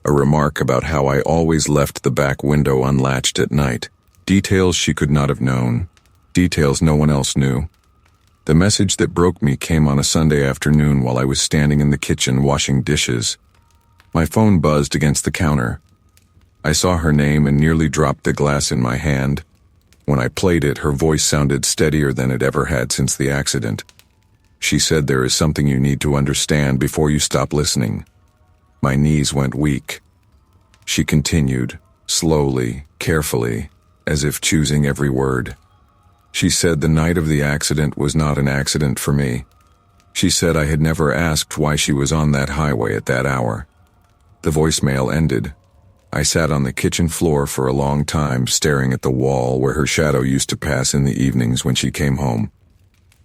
A remark about how I always left the back window unlatched at night. Details she could not have known. Details no one else knew. The message that broke me came on a Sunday afternoon while I was standing in the kitchen washing dishes. My phone buzzed against the counter. I saw her name and nearly dropped the glass in my hand. When I played it, her voice sounded steadier than it ever had since the accident. She said, "There is something you need to understand before you stop listening." My knees went weak. She continued, slowly, carefully, as if choosing every word. She said the night of the accident was not an accident for me. She said I had never asked why she was on that highway at that hour. The voicemail ended. I sat on the kitchen floor for a long time, staring at the wall where her shadow used to pass in the evenings when she came home.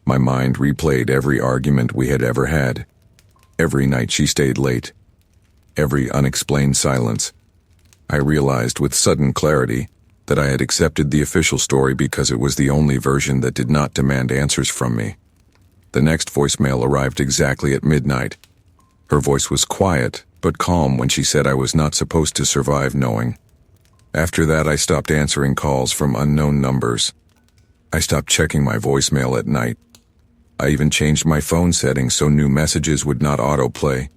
My mind replayed every argument we had ever had. Every night she stayed late. Every unexplained silence. I realized with sudden clarity, that I had accepted the official story because it was the only version that did not demand answers from me. The next voicemail arrived exactly at midnight. Her voice was quiet, but calm when she said I was not supposed to survive knowing. After that, I stopped answering calls from unknown numbers. I stopped checking my voicemail at night. I even changed my phone settings so new messages would not autoplay.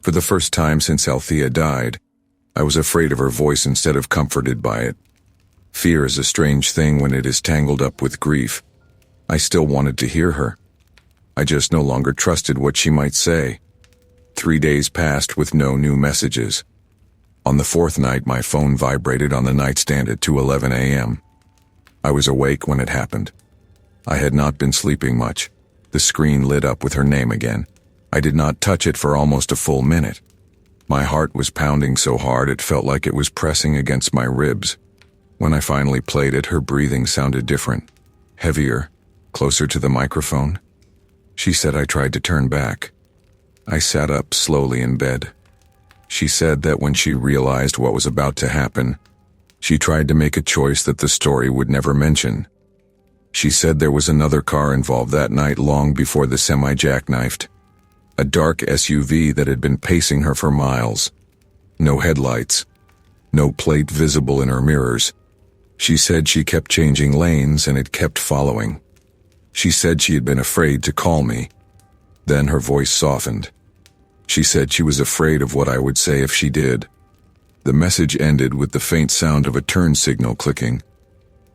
For the first time since Althea died, I was afraid of her voice instead of comforted by it. Fear is a strange thing when it is tangled up with grief. I still wanted to hear her. I just no longer trusted what she might say. 3 days passed with no new messages. On the fourth night, my phone vibrated on the nightstand at 2:11 a.m. I was awake when it happened. I had not been sleeping much. The screen lit up with her name again. I did not touch it for almost a full minute. My heart was pounding so hard it felt like it was pressing against my ribs. When I finally played it, her breathing sounded different, heavier, closer to the microphone. She said I tried to turn back. I sat up slowly in bed. She said that when she realized what was about to happen, she tried to make a choice that the story would never mention. She said there was another car involved that night long before the semi-jackknifed. A dark SUV that had been pacing her for miles. No headlights. No plate visible in her mirrors. She said she kept changing lanes and it kept following. She said she had been afraid to call me. Then her voice softened. She said she was afraid of what I would say if she did. The message ended with the faint sound of a turn signal clicking.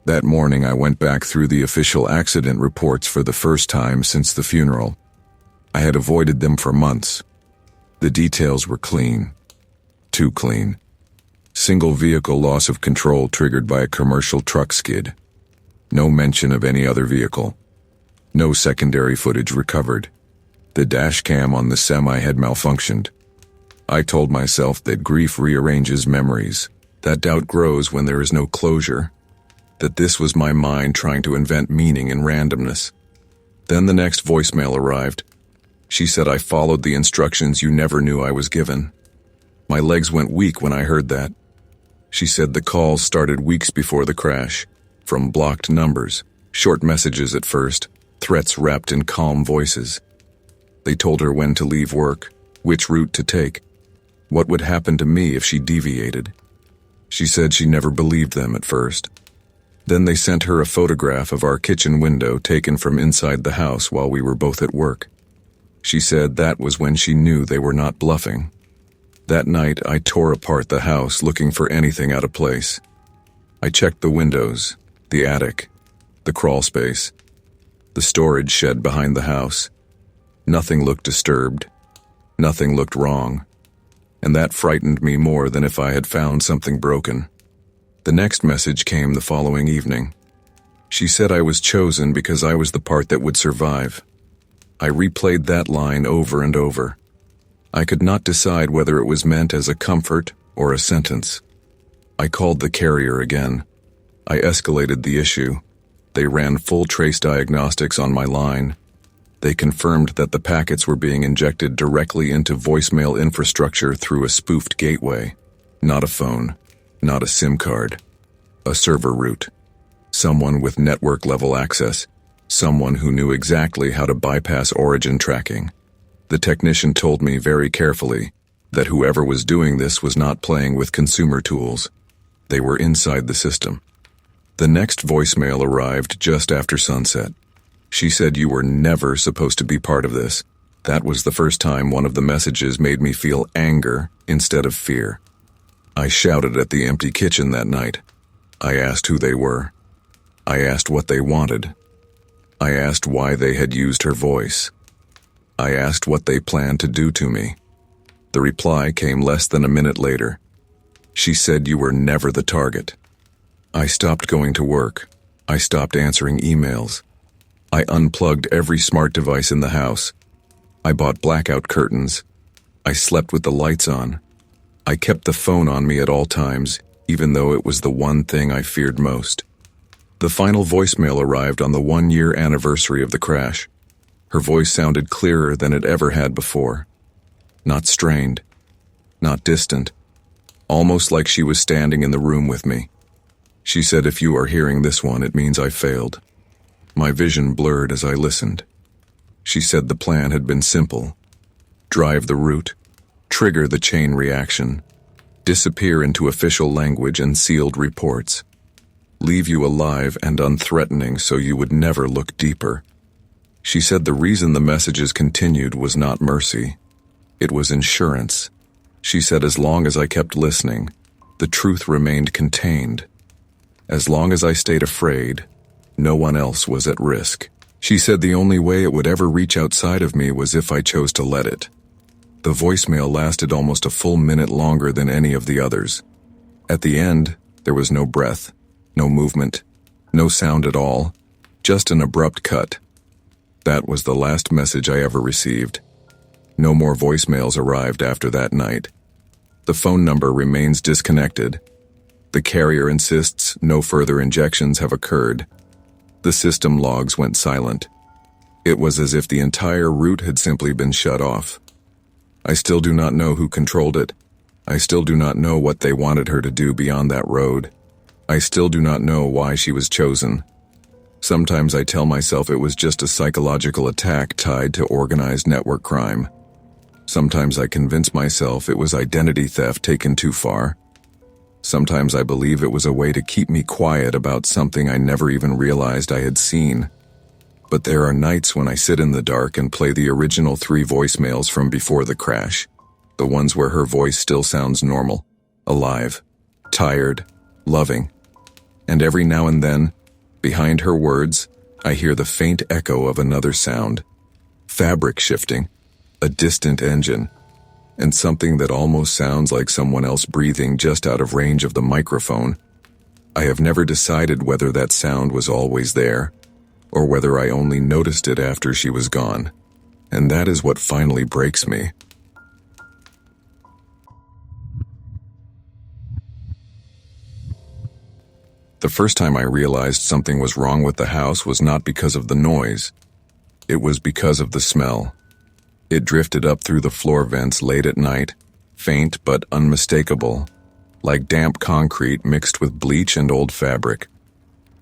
That morning I went back through the official accident reports for the first time since the funeral. I had avoided them for months. The details were clean. Too clean. Single vehicle loss of control triggered by a commercial truck skid. No mention of any other vehicle. No secondary footage recovered. The dash cam on the semi had malfunctioned. I told myself that grief rearranges memories, that doubt grows when there is no closure, that this was my mind trying to invent meaning in randomness. Then the next voicemail arrived. She said I followed the instructions you never knew I was given. My legs went weak when I heard that. She said the calls started weeks before the crash, from blocked numbers, short messages at first, threats wrapped in calm voices. They told her when to leave work, which route to take, what would happen to me if she deviated. She said she never believed them at first. Then they sent her a photograph of our kitchen window taken from inside the house while we were both at work. She said that was when she knew they were not bluffing. That night, I tore apart the house looking for anything out of place. I checked the windows, the attic, the crawl space, the storage shed behind the house. Nothing looked disturbed. Nothing looked wrong. And that frightened me more than if I had found something broken. The next message came the following evening. She said I was chosen because I was the part that would survive. I replayed that line over and over. I could not decide whether it was meant as a comfort or a sentence. I called the carrier again. I escalated the issue. They ran full trace diagnostics on my line. They confirmed that the packets were being injected directly into voicemail infrastructure through a spoofed gateway. Not a phone, not a SIM card. A server route. Someone with network-level access. Someone who knew exactly how to bypass origin tracking. The technician told me very carefully that whoever was doing this was not playing with consumer tools. They were inside the system. The next voicemail arrived just after sunset. She said you were never supposed to be part of this. That was the first time one of the messages made me feel anger instead of fear. I shouted at the empty kitchen that night. I asked who they were. I asked what they wanted. I asked why they had used her voice. I asked what they planned to do to me. The reply came less than a minute later. She said you were never the target. I stopped going to work. I stopped answering emails. I unplugged every smart device in the house. I bought blackout curtains. I slept with the lights on. I kept the phone on me at all times, even though it was the one thing I feared most. The final voicemail arrived on the 1-year anniversary of the crash. Her voice sounded clearer than it ever had before. Not strained. Not distant. Almost like she was standing in the room with me. She said, "If you are hearing this one, it means I failed." My vision blurred as I listened. She said the plan had been simple. Drive the route, trigger the chain reaction, disappear into official language and sealed reports, leave you alive and unthreatening so you would never look deeper. She said the reason the messages continued was not mercy. It was insurance. She said as long as I kept listening, the truth remained contained. As long as I stayed afraid, no one else was at risk. She said the only way it would ever reach outside of me was if I chose to let it. The voicemail lasted almost a full minute longer than any of the others. At the end, there was no breath, no movement, no sound at all, just an abrupt cut. That was the last message I ever received. No more voicemails arrived after that night. The phone number remains disconnected. The carrier insists no further injections have occurred. The system logs went silent. It was as if the entire route had simply been shut off. I still do not know who controlled it. I still do not know what they wanted her to do beyond that road. I still do not know why she was chosen. Sometimes I tell myself it was just a psychological attack tied to organized network crime. Sometimes I convince myself it was identity theft taken too far. Sometimes I believe it was a way to keep me quiet about something I never even realized I had seen. But there are nights when I sit in the dark and play the original 3 voicemails from before the crash. The ones where her voice still sounds normal, alive, tired, loving. And every now and then, behind her words, I hear the faint echo of another sound. Fabric shifting, a distant engine, and something that almost sounds like someone else breathing just out of range of the microphone. I have never decided whether that sound was always there, or whether I only noticed it after she was gone. And that is what finally breaks me. The first time I realized something was wrong with the house was not because of the noise. It was because of the smell. It drifted up through the floor vents late at night, faint but unmistakable, like damp concrete mixed with bleach and old fabric.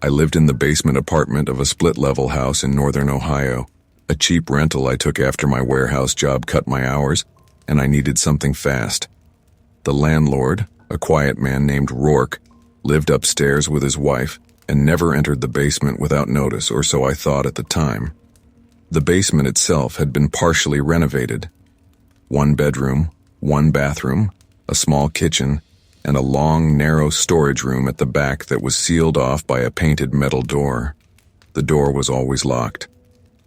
I lived in the basement apartment of a split-level house in northern Ohio, a cheap rental I took after my warehouse job cut my hours, and I needed something fast. The landlord, a quiet man named Rourke, lived upstairs with his wife and never entered the basement without notice, or so I thought at the time. The basement itself had been partially renovated. 1 bedroom, 1 bathroom, a small kitchen, and a long, narrow storage room at the back that was sealed off by a painted metal door. The door was always locked.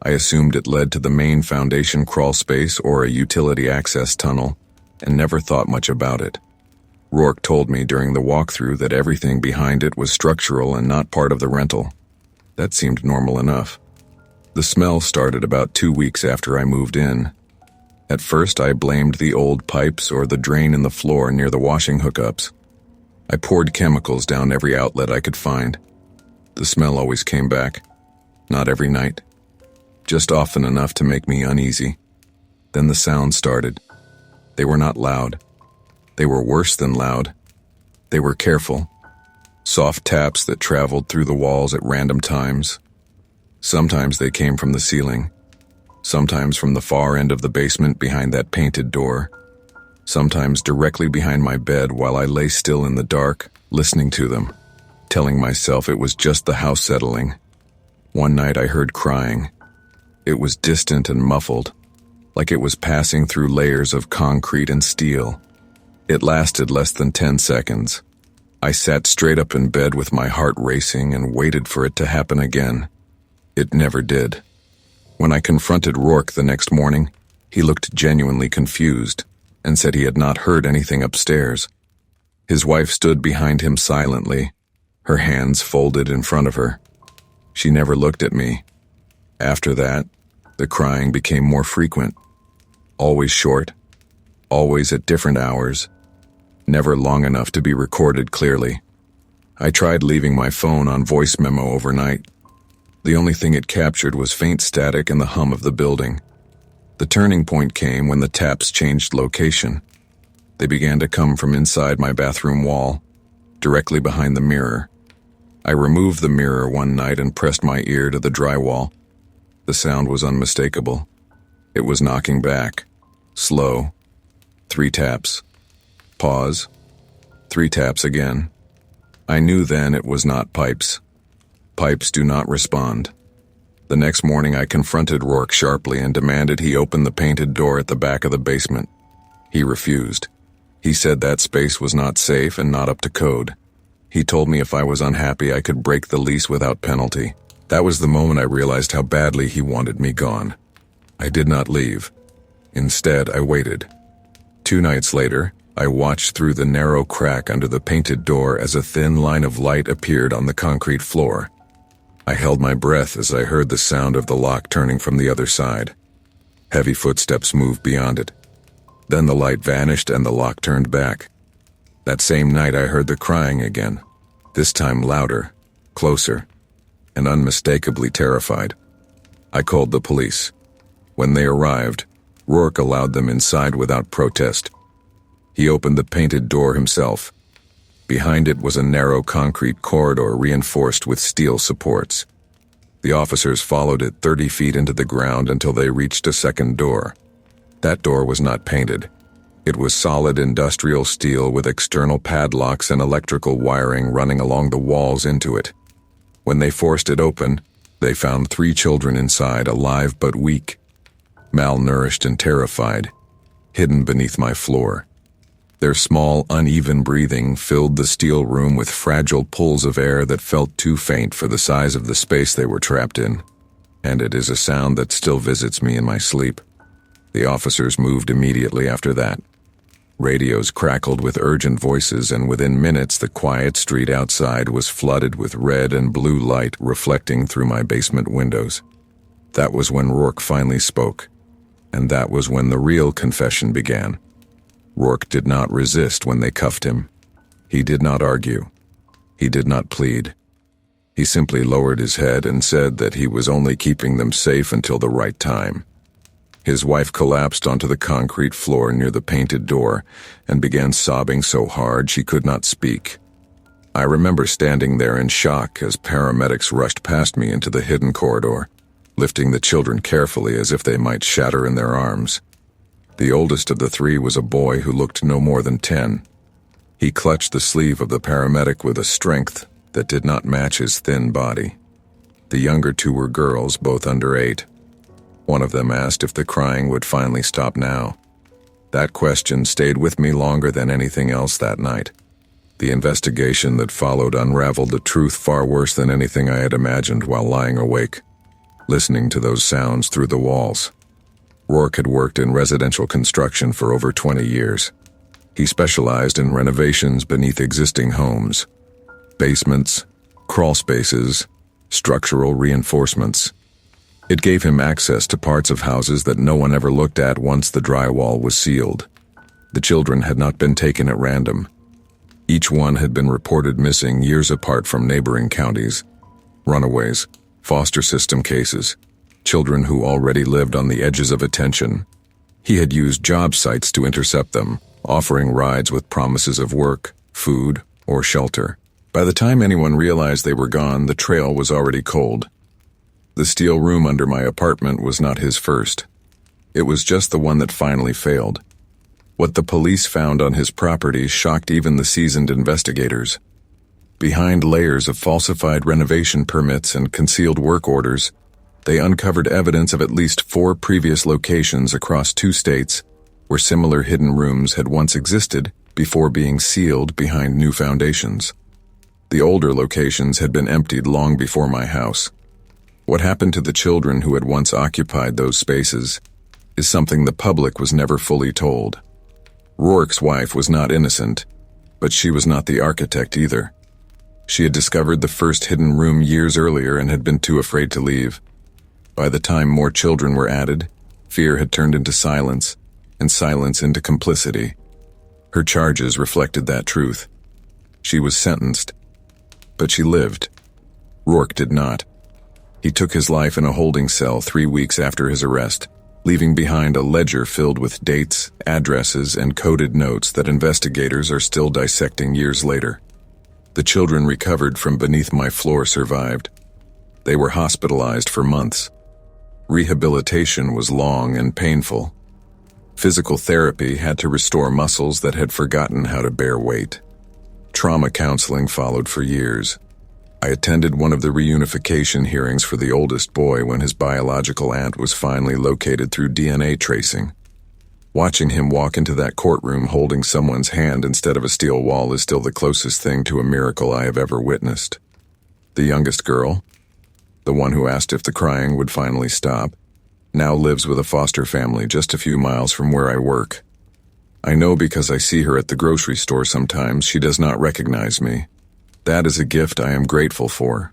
I assumed it led to the main foundation crawl space or a utility access tunnel, and never thought much about it. Rourke told me during the walkthrough that everything behind it was structural and not part of the rental. That seemed normal enough. The smell started about 2 weeks after I moved in. At first, I blamed the old pipes or the drain in the floor near the washing hookups. I poured chemicals down every outlet I could find. The smell always came back. Not every night. Just often enough to make me uneasy. Then the sounds started. They were not loud. They were worse than loud. They were careful. Soft taps that traveled through the walls at random times. Sometimes they came from the ceiling. Sometimes from the far end of the basement behind that painted door. Sometimes directly behind my bed while I lay still in the dark, listening to them, telling myself it was just the house settling. One night I heard crying. It was distant and muffled, like it was passing through layers of concrete and steel. It lasted less than 10 seconds. I sat straight up in bed with my heart racing and waited for it to happen again. It never did. When I confronted Rourke the next morning, he looked genuinely confused and said he had not heard anything upstairs. His wife stood behind him silently, her hands folded in front of her. She never looked at me. After that, the crying became more frequent. Always short, always at different hours, never long enough to be recorded clearly. I tried leaving my phone on voice memo overnight. The only thing it captured was faint static and the hum of the building. The turning point came when the taps changed location. They began to come from inside my bathroom wall, directly behind the mirror. I removed the mirror one night and pressed my ear to the drywall. The sound was unmistakable. It was knocking back. Slow. 3 taps. Pause. 3 taps again. I knew then it was not pipes. Pipes do not respond. The next morning I confronted Rourke sharply and demanded he open the painted door at the back of the basement. He refused. He said that space was not safe and not up to code. He told me if I was unhappy I could break the lease without penalty. That was the moment I realized how badly he wanted me gone. I did not leave. Instead, I waited. 2 nights later, I watched through the narrow crack under the painted door as a thin line of light appeared on the concrete floor. I held my breath as I heard the sound of the lock turning from the other side. Heavy footsteps moved beyond it. Then the light vanished and the lock turned back. That same night I heard the crying again, this time louder, closer, and unmistakably terrified. I called the police. When they arrived, Rourke allowed them inside without protest. He opened the painted door himself. Behind it was a narrow concrete corridor reinforced with steel supports. The officers followed it 30 feet into the ground until they reached a second door. That door was not painted. It was solid industrial steel with external padlocks and electrical wiring running along the walls into it. When they forced it open, they found 3 children inside, alive but weak, malnourished and terrified, hidden beneath my floor. Their small, uneven breathing filled the steel room with fragile pulls of air that felt too faint for the size of the space they were trapped in. And it is a sound that still visits me in my sleep. The officers moved immediately after that. Radios crackled with urgent voices, and within minutes the quiet street outside was flooded with red and blue light reflecting through my basement windows. That was when Rourke finally spoke, and that was when the real confession began. Rourke did not resist when they cuffed him. He did not argue. He did not plead. He simply lowered his head and said that he was only keeping them safe until the right time. His wife collapsed onto the concrete floor near the painted door and began sobbing so hard she could not speak. I remember standing there in shock as paramedics rushed past me into the hidden corridor, lifting the children carefully as if they might shatter in their arms. The oldest of the 3 was a boy who looked no more than 10. He clutched the sleeve of the paramedic with a strength that did not match his thin body. The younger 2 were girls, both under 8. One of them asked if the crying would finally stop now. That question stayed with me longer than anything else that night. The investigation that followed unraveled the truth far worse than anything I had imagined while lying awake, listening to those sounds through the walls. Rourke had worked in residential construction for over 20 years. He specialized in renovations beneath existing homes, basements, crawl spaces, structural reinforcements. It gave him access to parts of houses that no one ever looked at once the drywall was sealed. The children had not been taken at random. Each one had been reported missing years apart from neighboring counties. Runaways, foster system cases, children who already lived on the edges of attention. He had used job sites to intercept them, offering rides with promises of work, food, or shelter. By the time anyone realized they were gone, the trail was already cold. The steel room under my apartment was not his first. It was just the one that finally failed. What the police found on his property shocked even the seasoned investigators. Behind layers of falsified renovation permits and concealed work orders, they uncovered evidence of at least 4 previous locations across 2 states where similar hidden rooms had once existed before being sealed behind new foundations. The older locations had been emptied long before my house. What happened to the children who had once occupied those spaces is something the public was never fully told. Rourke's wife was not innocent, but she was not the architect either. She had discovered the first hidden room years earlier and had been too afraid to leave. By the time more children were added, fear had turned into silence, and silence into complicity. Her charges reflected that truth. She was sentenced, but she lived. Rourke did not. He took his life in a holding cell 3 weeks after his arrest, leaving behind a ledger filled with dates, addresses, and coded notes that investigators are still dissecting years later. The children recovered from beneath my floor survived. They were hospitalized for months. Rehabilitation was long and painful. Physical therapy had to restore muscles that had forgotten how to bear weight. Trauma counseling followed for years. I attended one of the reunification hearings for the oldest boy when his biological aunt was finally located through DNA tracing. Watching him walk into that courtroom holding someone's hand instead of a steel wall is still the closest thing to a miracle I have ever witnessed. The youngest girl, the one who asked if the crying would finally stop, now lives with a foster family just a few miles from where I work. I know because I see her at the grocery store sometimes she does not recognize me. That is a gift I am grateful for.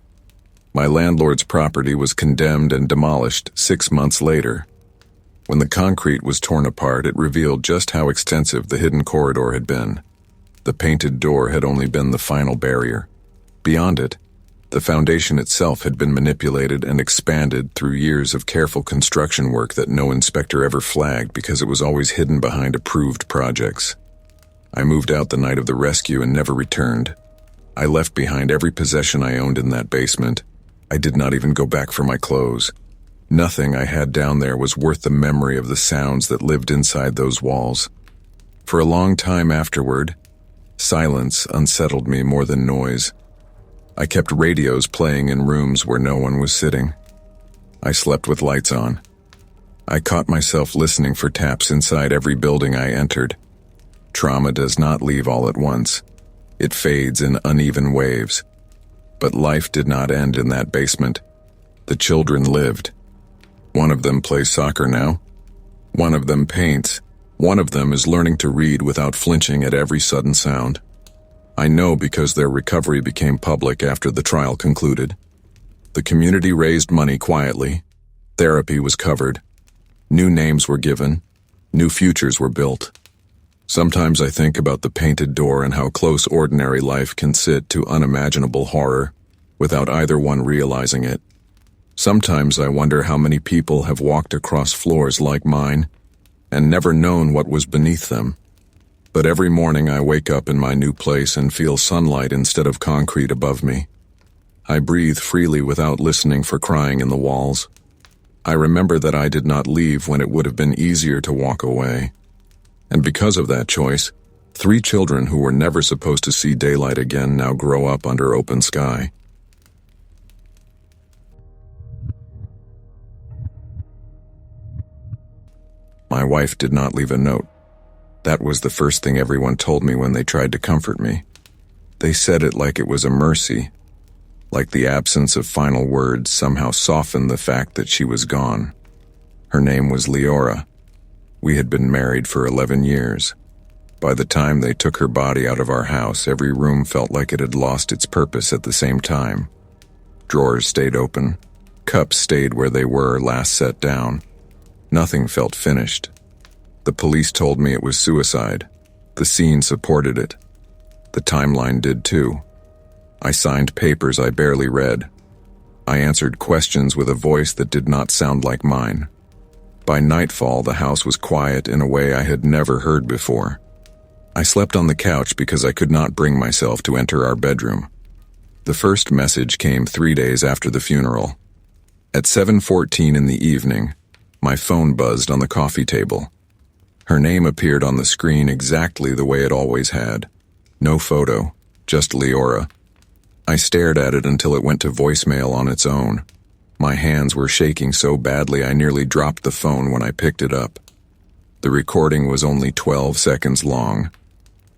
My landlord's property was condemned and demolished 6 months later. When the concrete was torn apart, it revealed just how extensive the hidden corridor had been. The painted door had only been the final barrier. Beyond it, the foundation itself had been manipulated and expanded through years of careful construction work that no inspector ever flagged because it was always hidden behind approved projects. I moved out the night of the rescue and never returned. I left behind every possession I owned in that basement. I did not even go back for my clothes. Nothing I had down there was worth the memory of the sounds that lived inside those walls. For a long time afterward, silence unsettled me more than noise. I kept radios playing in rooms where no one was sitting. I slept with lights on. I caught myself listening for taps inside every building I entered. Trauma does not leave all at once. It fades in uneven waves. But life did not end in that basement. The children lived. One of them plays soccer now. One of them paints. One of them is learning to read without flinching at every sudden sound. I know because their recovery became public after the trial concluded. The community raised money quietly. Therapy was covered. New names were given. New futures were built. Sometimes I think about the painted door and how close ordinary life can sit to unimaginable horror without either one realizing it. Sometimes I wonder how many people have walked across floors like mine and never known what was beneath them. But every morning I wake up in my new place and feel sunlight instead of concrete above me. I breathe freely without listening for crying in the walls. I remember that I did not leave when it would have been easier to walk away. And because of that choice, 3 children who were never supposed to see daylight again now grow up under open sky. My wife did not leave a note. That was the first thing everyone told me when they tried to comfort me. They said it like it was a mercy, like the absence of final words somehow softened the fact that she was gone. Her name was Leora. We had been married for 11 years. By the time they took her body out of our house, every room felt like it had lost its purpose at the same time. Drawers stayed open. Cups stayed where they were last set down. Nothing felt finished. The police told me it was suicide. The scene supported it. The timeline did too. I signed papers I barely read. I answered questions with a voice that did not sound like mine. By nightfall, the house was quiet in a way I had never heard before. I slept on the couch because I could not bring myself to enter our bedroom. The first message came 3 days after the funeral. At 7:14 in the evening, my phone buzzed on the coffee table. Her name appeared on the screen exactly the way it always had. No photo, just Leora. I stared at it until it went to voicemail on its own. My hands were shaking so badly I nearly dropped the phone when I picked it up. The recording was only 12 seconds long.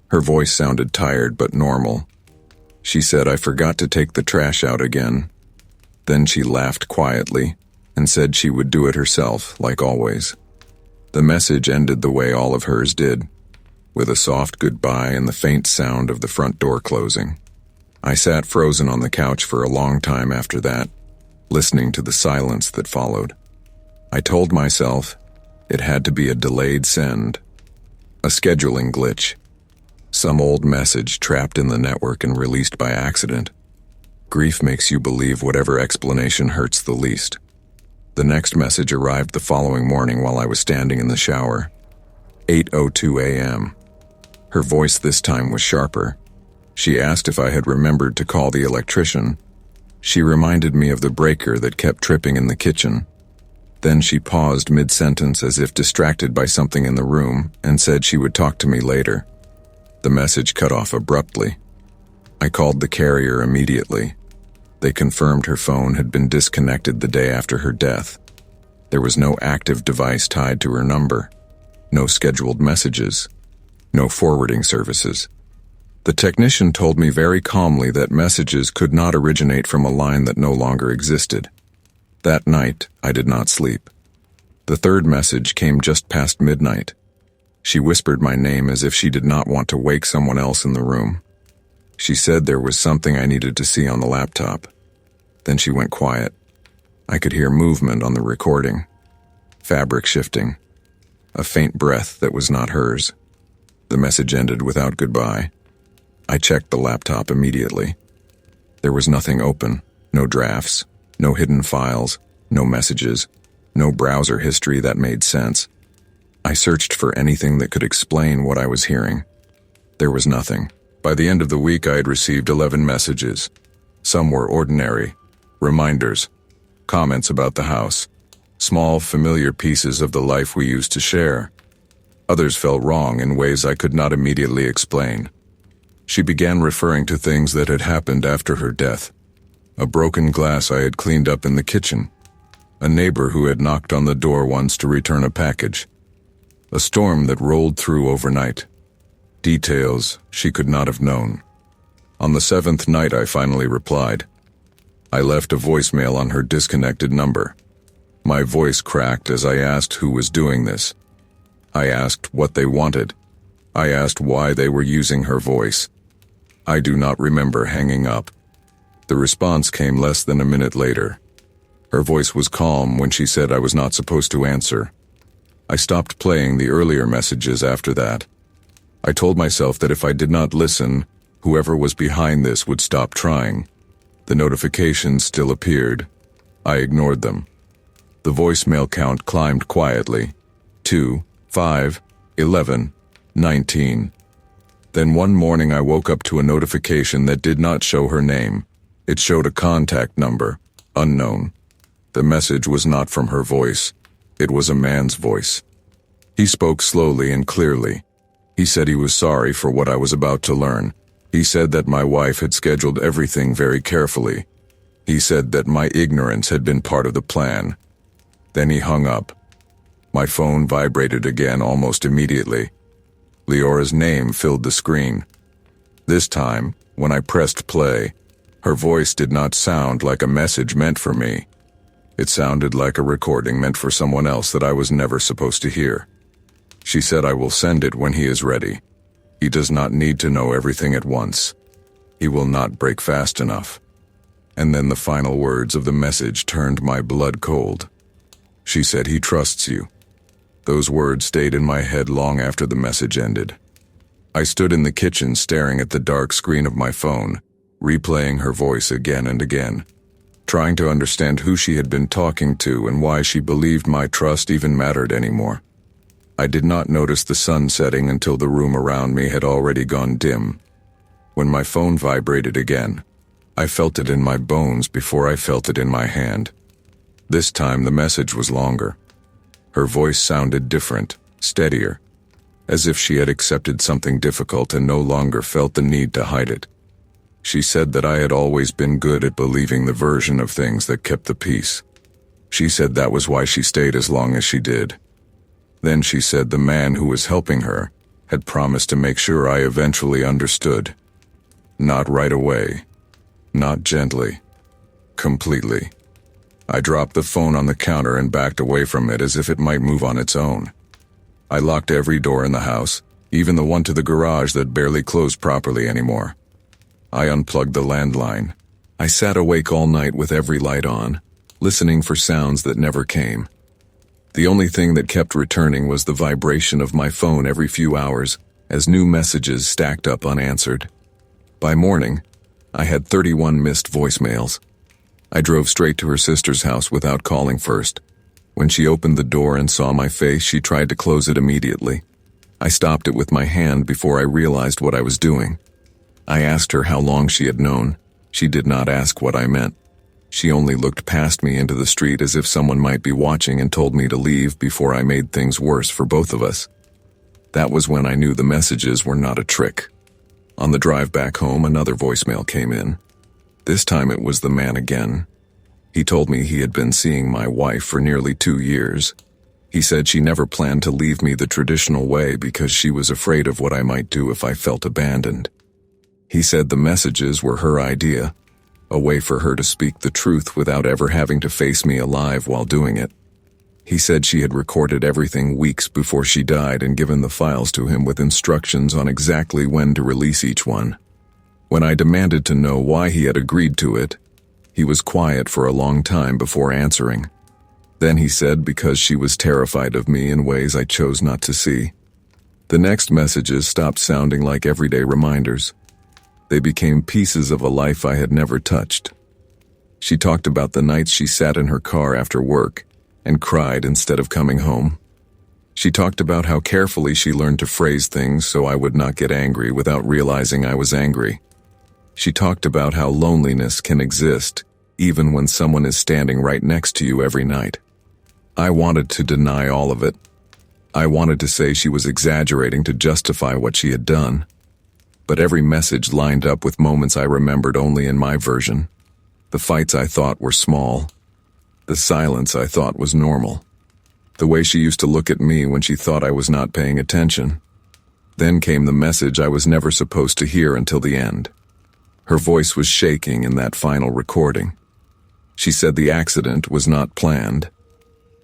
Her voice sounded tired but normal. She said I forgot to take the trash out again. Then she laughed quietly and said she would do it herself, like always. The message ended the way all of hers did, with a soft goodbye and the faint sound of the front door closing. I sat frozen on the couch for a long time after that, listening to the silence that followed. I told myself it had to be a delayed send, a scheduling glitch, some old message trapped in the network and released by accident. Grief makes you believe whatever explanation hurts the least. The next message arrived the following morning while I was standing in the shower. 8:02 a.m. Her voice this time was sharper. She asked if I had remembered to call the electrician. She reminded me of the breaker that kept tripping in the kitchen. Then she paused mid-sentence as if distracted by something in the room and said she would talk to me later. The message cut off abruptly. I called the carrier immediately. They confirmed her phone had been disconnected the day after her death. There was no active device tied to her number, no scheduled messages, no forwarding services. The technician told me very calmly that messages could not originate from a line that no longer existed. That night, I did not sleep. The third message came just past midnight. She whispered my name as if she did not want to wake someone else in the room. She said there was something I needed to see on the laptop. Then she went quiet. I could hear movement on the recording. Fabric shifting. A faint breath that was not hers. The message ended without goodbye. I checked the laptop immediately. There was nothing open, no drafts, no hidden files, no messages, no browser history that made sense. I searched for anything that could explain what I was hearing. There was nothing. By the end of the week, I had received 11 messages. Some were ordinary, reminders, comments about the house, small, familiar pieces of the life we used to share. Others felt wrong in ways I could not immediately explain. She began referring to things that had happened after her death. A broken glass I had cleaned up in the kitchen. A neighbor who had knocked on the door once to return a package. A storm that rolled through overnight. Details she could not have known. On the seventh night, I finally replied. I left a voicemail on her disconnected number. My voice cracked as I asked who was doing this. I asked what they wanted. I asked why they were using her voice. I do not remember hanging up. The response came less than a minute later. Her voice was calm when she said I was not supposed to answer. I stopped playing the earlier messages after that. I told myself that if I did not listen, whoever was behind this would stop trying. The notifications still appeared. I ignored them. The voicemail count climbed quietly. 2, 5, 11, 19. Then one morning I woke up to a notification that did not show her name. It showed a contact number, unknown. The message was not from her voice. It was a man's voice. He spoke slowly and clearly. He said he was sorry for what I was about to learn. He said that my wife had scheduled everything very carefully. He said that my ignorance had been part of the plan. Then he hung up. My phone vibrated again almost immediately. Leora's name filled the screen. This time, when I pressed play, her voice did not sound like a message meant for me. It sounded like a recording meant for someone else that I was never supposed to hear. She said I will send it when he is ready. He does not need to know everything at once. He will not break fast enough. And then the final words of the message turned my blood cold. She said he trusts you. Those words stayed in my head long after the message ended. I stood in the kitchen staring at the dark screen of my phone, replaying her voice again and again, trying to understand who she had been talking to and why she believed my trust even mattered anymore. I did not notice the sun setting until the room around me had already gone dim. When my phone vibrated again, I felt it in my bones before I felt it in my hand. This time the message was longer. Her voice sounded different, steadier, as if she had accepted something difficult and no longer felt the need to hide it. She said that I had always been good at believing the version of things that kept the peace. She said that was why she stayed as long as she did. Then she said the man who was helping her had promised to make sure I eventually understood. Not right away. Not gently. Completely. I dropped the phone on the counter and backed away from it as if it might move on its own. I locked every door in the house, even the one to the garage that barely closed properly anymore. I unplugged the landline. I sat awake all night with every light on, listening for sounds that never came. The only thing that kept returning was the vibration of my phone every few hours as new messages stacked up unanswered. By morning, I had 31 missed voicemails. I drove straight to her sister's house without calling first. When she opened the door and saw my face, she tried to close it immediately. I stopped it with my hand before I realized what I was doing. I asked her how long she had known. She did not ask what I meant. She only looked past me into the street as if someone might be watching and told me to leave before I made things worse for both of us. That was when I knew the messages were not a trick. On the drive back home, another voicemail came in. This time it was the man again. He told me he had been seeing my wife for nearly 2 years. He said she never planned to leave me the traditional way because she was afraid of what I might do if I felt abandoned. He said the messages were her idea, a way for her to speak the truth without ever having to face me alive while doing it. He said she had recorded everything weeks before she died and given the files to him with instructions on exactly when to release each one. When I demanded to know why he had agreed to it, he was quiet for a long time before answering. Then he said because she was terrified of me in ways I chose not to see. The next messages stopped sounding like everyday reminders. They became pieces of a life I had never touched. She talked about the nights she sat in her car after work and cried instead of coming home. She talked about how carefully she learned to phrase things so I would not get angry without realizing I was angry. She talked about how loneliness can exist even when someone is standing right next to you every night. I wanted to deny all of it. I wanted to say she was exaggerating to justify what she had done. But every message lined up with moments I remembered only in my version. The fights I thought were small. The silence I thought was normal. The way she used to look at me when she thought I was not paying attention. Then came the message I was never supposed to hear until the end. Her voice was shaking in that final recording. She said the accident was not planned.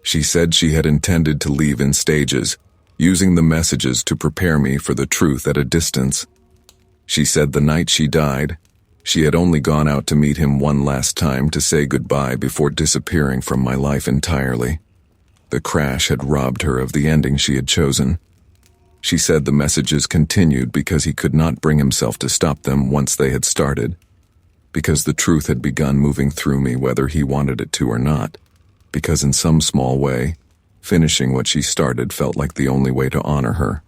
She said she had intended to leave in stages, using the messages to prepare me for the truth at a distance. She said the night she died, she had only gone out to meet him one last time to say goodbye before disappearing from my life entirely. The crash had robbed her of the ending she had chosen. She said the messages continued because he could not bring himself to stop them once they had started, because the truth had begun moving through me whether he wanted it to or not, because in some small way, finishing what she started felt like the only way to honor her.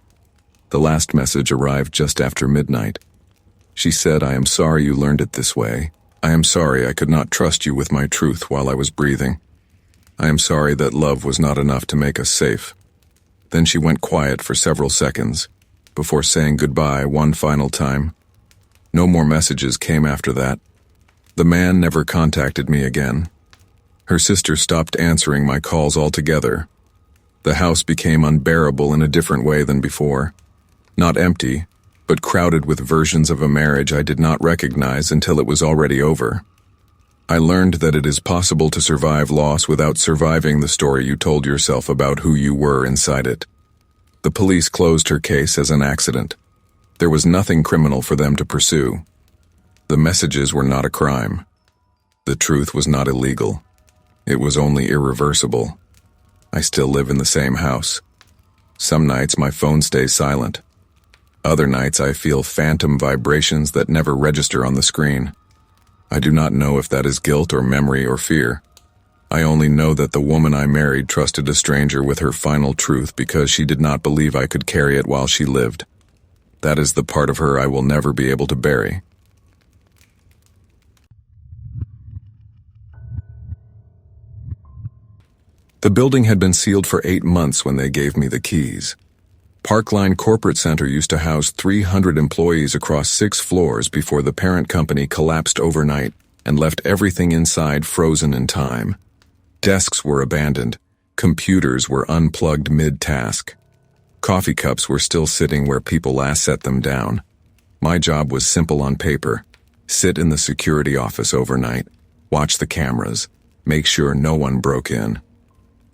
The last message arrived just after midnight. She said, "I am sorry you learned it this way. I am sorry I could not trust you with my truth while I was breathing. I am sorry that love was not enough to make us safe." Then she went quiet for several seconds, before saying goodbye one final time. No more messages came after that. The man never contacted me again. Her sister stopped answering my calls altogether. The house became unbearable in a different way than before. Not empty, but crowded with versions of a marriage I did not recognize until it was already over. I learned that it is possible to survive loss without surviving the story you told yourself about who you were inside it. The police closed her case as an accident. There was nothing criminal for them to pursue. The messages were not a crime. The truth was not illegal. It was only irreversible. I still live in the same house. Some nights my phone stays silent. Other nights I feel phantom vibrations that never register on the screen. I do not know if that is guilt or memory or fear. I only know that the woman I married trusted a stranger with her final truth because she did not believe I could carry it while she lived. That is the part of her I will never be able to bury. The building had been sealed for 8 months when they gave me the keys. Parkline Corporate Center used to house 300 employees across 6 floors before the parent company collapsed overnight and left everything inside frozen in time. Desks were abandoned. Computers were unplugged mid-task. Coffee cups were still sitting where people last set them down. My job was simple on paper. Sit in the security office overnight, watch the cameras, make sure no one broke in.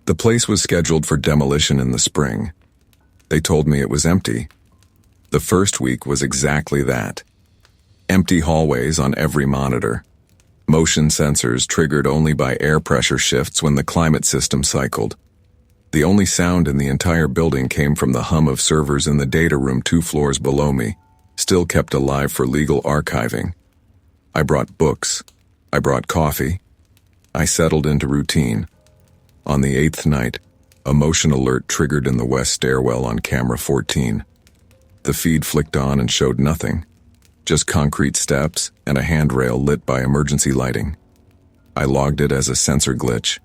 The place was scheduled for demolition in the spring. They told me it was empty. The first week was exactly that. Empty hallways on every monitor. Motion sensors triggered only by air pressure shifts when the climate system cycled. The only sound in the entire building came from the hum of servers in the data room 2 floors below me, still kept alive for legal archiving. I brought books. I brought coffee. I settled into routine. On the 8th night, a motion alert triggered in the west stairwell on camera 14. The feed flicked on and showed nothing. just concrete steps and a handrail lit by emergency lighting. I logged it as a sensor glitch.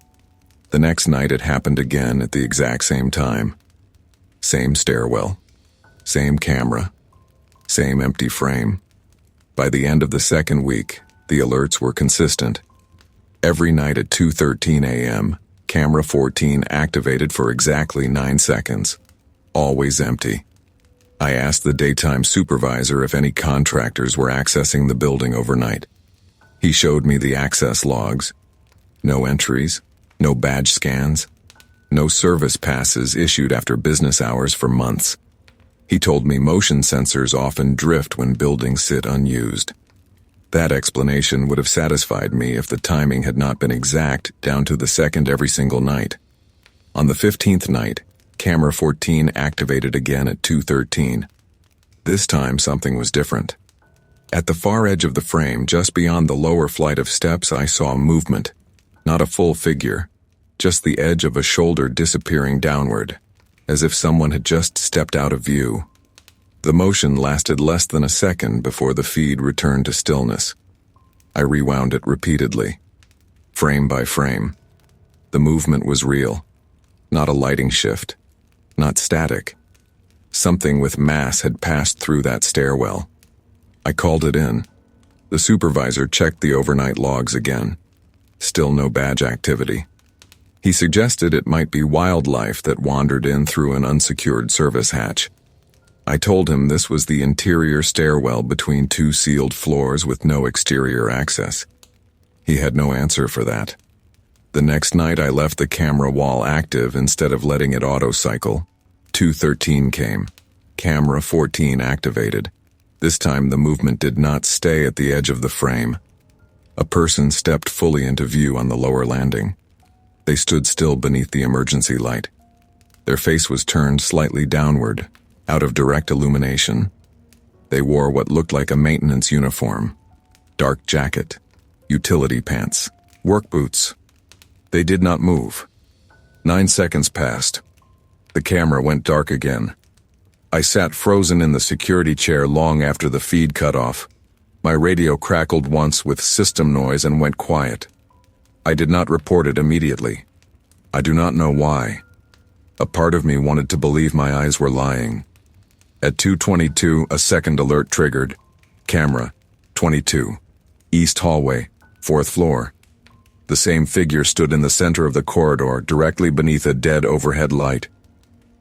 The next night it happened again at the exact same time. Same stairwell, same camera, same empty frame. By the end of the second week, the alerts were consistent. Every night at 2:13 a.m., camera 14 activated for exactly 9 seconds. Always empty. I asked the daytime supervisor if any contractors were accessing the building overnight. He showed me the access logs. No entries, no badge scans, no service passes issued after business hours for months. He told me motion sensors often drift when buildings sit unused. That explanation would have satisfied me if the timing had not been exact down to the second every single night. On the 15th night, camera 14 activated again at 2:13. This time something was different. At the far edge of the frame, just beyond the lower flight of steps, I saw movement. Not a full figure, just the edge of a shoulder disappearing downward, as if someone had just stepped out of view. The motion lasted less than a second before the feed returned to stillness. I rewound it repeatedly, frame by frame. The movement was real, not a lighting shift, not static. Something with mass had passed through that stairwell. I called it in. The supervisor checked the overnight logs again. Still no badge activity. He suggested it might be wildlife that wandered in through an unsecured service hatch. I told him this was the interior stairwell between 2 sealed floors with no exterior access. He had no answer for that. The next night I left the camera wall active instead of letting it auto-cycle. 2:13 came. Camera 14 activated. This time the movement did not stay at the edge of the frame. A person stepped fully into view on the lower landing. They stood still beneath the emergency light. Their face was turned slightly downward, out of direct illumination. They wore what looked like a maintenance uniform. Dark jacket, utility pants, work boots. They did not move. 9 seconds passed. The camera went dark again. I sat frozen in the security chair long after the feed cut off. My radio crackled once with system noise and went quiet. I did not report it immediately. I do not know why. A part of me wanted to believe my eyes were lying. At 2:22, a second alert triggered. Camera, 22. East hallway, 4th floor. The same figure stood in the center of the corridor, directly beneath a dead overhead light.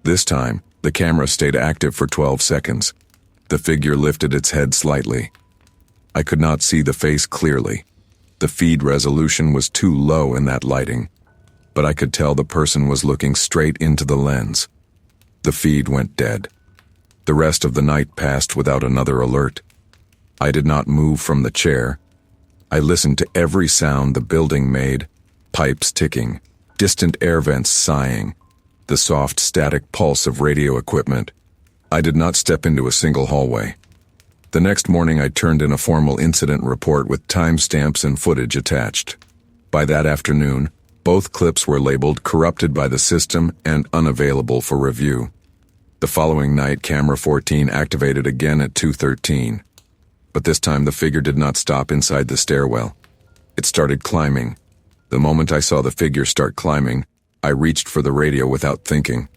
This time, the camera stayed active for 12 seconds. The figure lifted its head slightly. I could not see the face clearly. The feed resolution was too low in that lighting, but I could tell the person was looking straight into the lens. The feed went dead. The rest of the night passed without another alert. I did not move from the chair. I listened to every sound the building made, pipes ticking, distant air vents sighing, the soft static pulse of radio equipment. I did not step into a single hallway. The next morning I turned in a formal incident report with timestamps and footage attached. By that afternoon, both clips were labeled corrupted by the system and unavailable for review. The following night, camera 14 activated again at 2:13. But this time the figure did not stop inside the stairwell. It started climbing. The moment I saw the figure start climbing, I reached for the radio without thinking.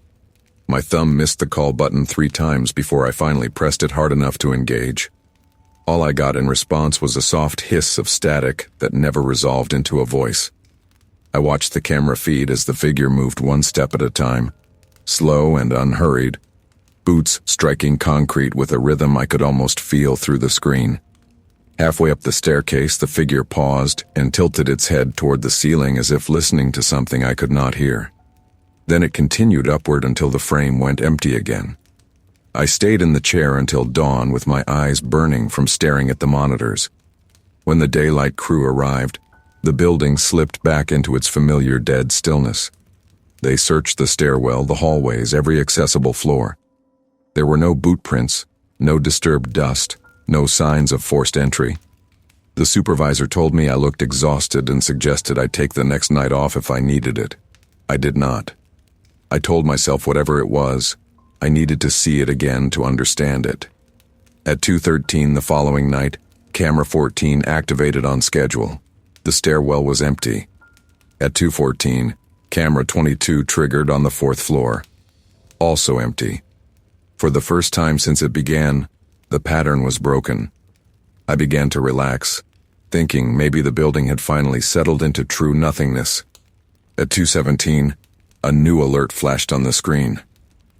My thumb missed the call button 3 times before I finally pressed it hard enough to engage. All I got in response was a soft hiss of static that never resolved into a voice. I watched the camera feed as the figure moved 1 step at a time, slow and unhurried, boots striking concrete with a rhythm I could almost feel through the screen. Halfway up the staircase, the figure paused and tilted its head toward the ceiling as if listening to something I could not hear. Then it continued upward until the frame went empty again. I stayed in the chair until dawn with my eyes burning from staring at the monitors. When the daylight crew arrived, the building slipped back into its familiar dead stillness. They searched the stairwell, the hallways, every accessible floor. There were no boot prints, no disturbed dust, no signs of forced entry. The supervisor told me I looked exhausted and suggested I take the next night off if I needed it. I did not. I told myself whatever it was, I needed to see it again to understand it. At 2:13 the following night, camera 14 activated on schedule. The stairwell was empty. At 2:14, camera 22 triggered on the 4th floor. Also empty. For the first time since it began, the pattern was broken. I began to relax, thinking maybe the building had finally settled into true nothingness. At 2:17, a new alert flashed on the screen.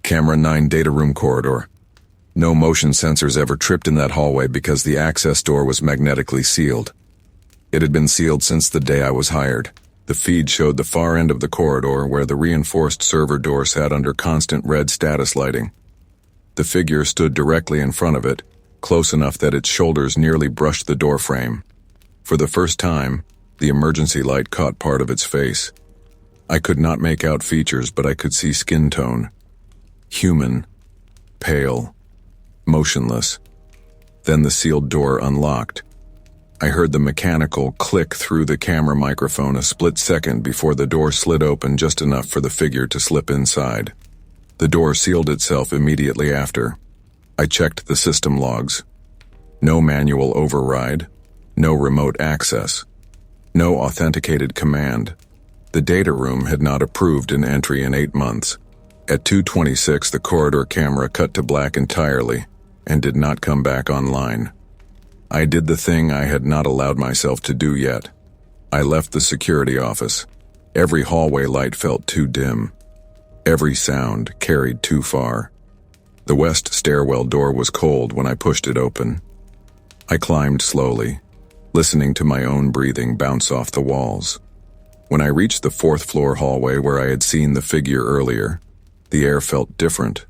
Camera 9 data room corridor. No motion sensors ever tripped in that hallway because the access door was magnetically sealed. It had been sealed since the day I was hired. The feed showed the far end of the corridor where the reinforced server door sat under constant red status lighting. The figure stood directly in front of it, close enough that its shoulders nearly brushed the door frame. For the first time, the emergency light caught part of its face. I could not make out features, but I could see skin tone. Human. Pale. Motionless. Then the sealed door unlocked. I heard the mechanical click through the camera microphone a split second before the door slid open just enough for the figure to slip inside. The door sealed itself immediately after. I checked the system logs. No manual override. No remote access. No authenticated command. The data room had not approved an entry in 8 months. At 2:26, the corridor camera cut to black entirely and did not come back online. I did the thing I had not allowed myself to do yet. I left the security office. Every hallway light felt too dim. Every sound carried too far. The west stairwell door was cold when I pushed it open. I climbed slowly, listening to my own breathing bounce off the walls. When I reached the 4th floor hallway where I had seen the figure earlier, the air felt different,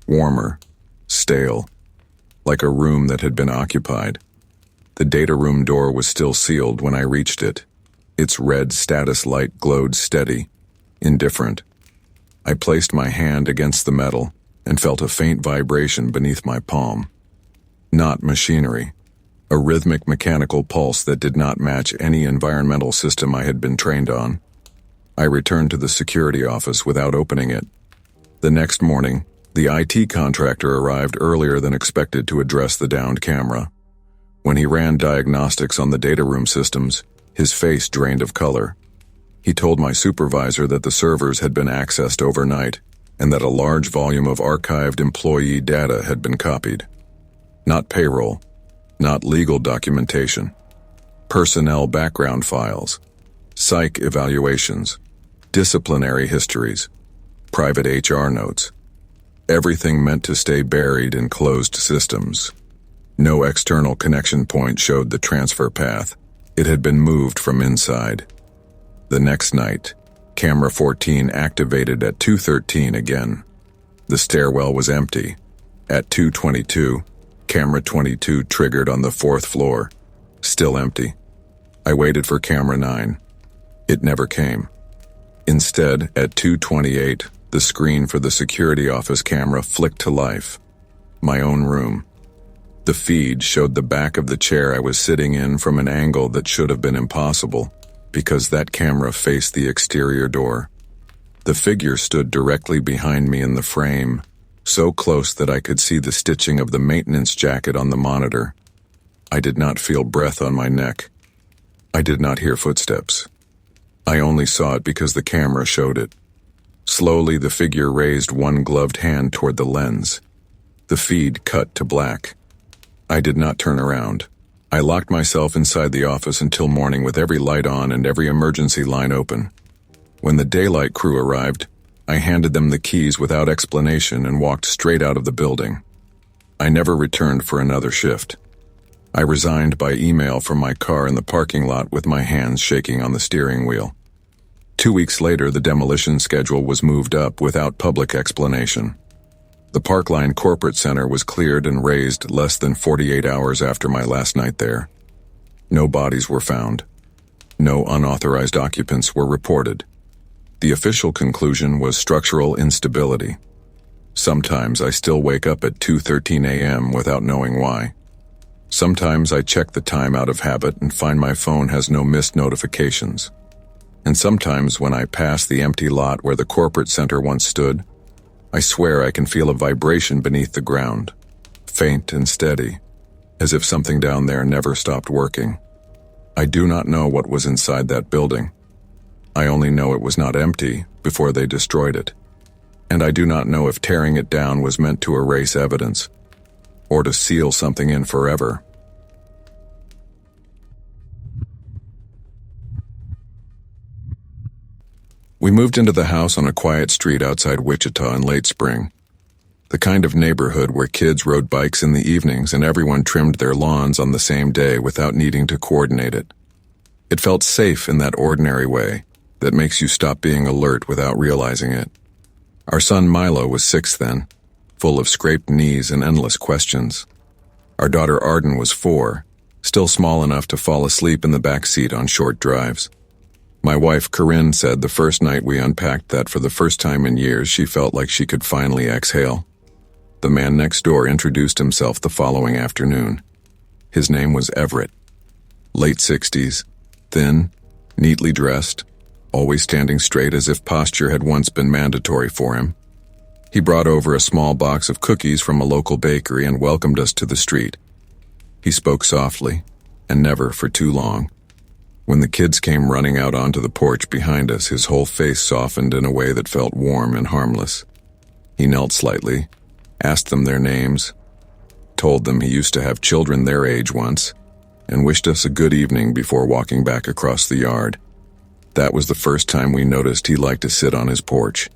warmer, stale, like a room that had been occupied. The data room door was still sealed when I reached it. Its red status light glowed steady, indifferent. I placed my hand against the metal and felt a faint vibration beneath my palm. Not machinery. A rhythmic mechanical pulse that did not match any environmental system I had been trained on. I returned to the security office without opening it. The next morning, the IT contractor arrived earlier than expected to address the downed camera. When he ran diagnostics on the data room systems, his face drained of color. He told my supervisor that the servers had been accessed overnight and that a large volume of archived employee data had been copied. Not payroll. Not legal documentation. Personnel background files. Psych evaluations. Disciplinary histories. Private HR notes. Everything meant to stay buried in closed systems. No external connection point showed the transfer path. It had been moved from inside. The next night, camera 14 activated at 2:13 again. The stairwell was empty. At 2:22, camera 22 triggered on the 4th floor. Still empty. I waited for camera 9. It never came. Instead, at 2:28, the screen for the security office camera flicked to life. My own room. The feed showed the back of the chair I was sitting in from an angle that should have been impossible, because that camera faced the exterior door. The figure stood directly behind me in the frame, so close that I could see the stitching of the maintenance jacket on the monitor. I did not feel breath on my neck. I did not hear footsteps. I only saw it because the camera showed it. Slowly, the figure raised one gloved hand toward the lens. The feed cut to black. I did not turn around. I locked myself inside the office until morning with every light on and every emergency line open. When the daylight crew arrived, I handed them the keys without explanation and walked straight out of the building. I never returned for another shift. I resigned by email from my car in the parking lot with my hands shaking on the steering wheel. 2 weeks later, the demolition schedule was moved up without public explanation. The Parkline Corporate Center was cleared and razed less than 48 hours after my last night there. No bodies were found. No unauthorized occupants were reported. The official conclusion was structural instability. Sometimes I still wake up at 2:13 a.m. without knowing why. Sometimes I check the time out of habit and find my phone has no missed notifications. And sometimes when I pass the empty lot where the corporate center once stood, I swear I can feel a vibration beneath the ground. faint and steady, as if something down there never stopped working. I do not know what was inside that building. I only know it was not empty before they destroyed it. And I do not know if tearing it down was meant to erase evidence, or to seal something in forever. We moved into the house on a quiet street outside Wichita in late spring. The kind of neighborhood where kids rode bikes in the evenings and everyone trimmed their lawns on the same day without needing to coordinate it. It felt safe in that ordinary way that makes you stop being alert without realizing it. Our son Milo was 6 then, full of scraped knees and endless questions. Our daughter Arden was 4, still small enough to fall asleep in the back seat on short drives. My wife Corinne said the first night we unpacked that for the first time in years she felt like she could finally exhale. The man next door introduced himself the following afternoon. His name was Everett. Late 60s, thin, neatly dressed, always standing straight as if posture had once been mandatory for him. He brought over a small box of cookies from a local bakery and welcomed us to the street. He spoke softly, and never for too long. When the kids came running out onto the porch behind us, his whole face softened in a way that felt warm and harmless. He knelt slightly, asked them their names, told them he used to have children their age once, and wished us a good evening before walking back across the yard. That was the first time we noticed he liked to sit on his porch.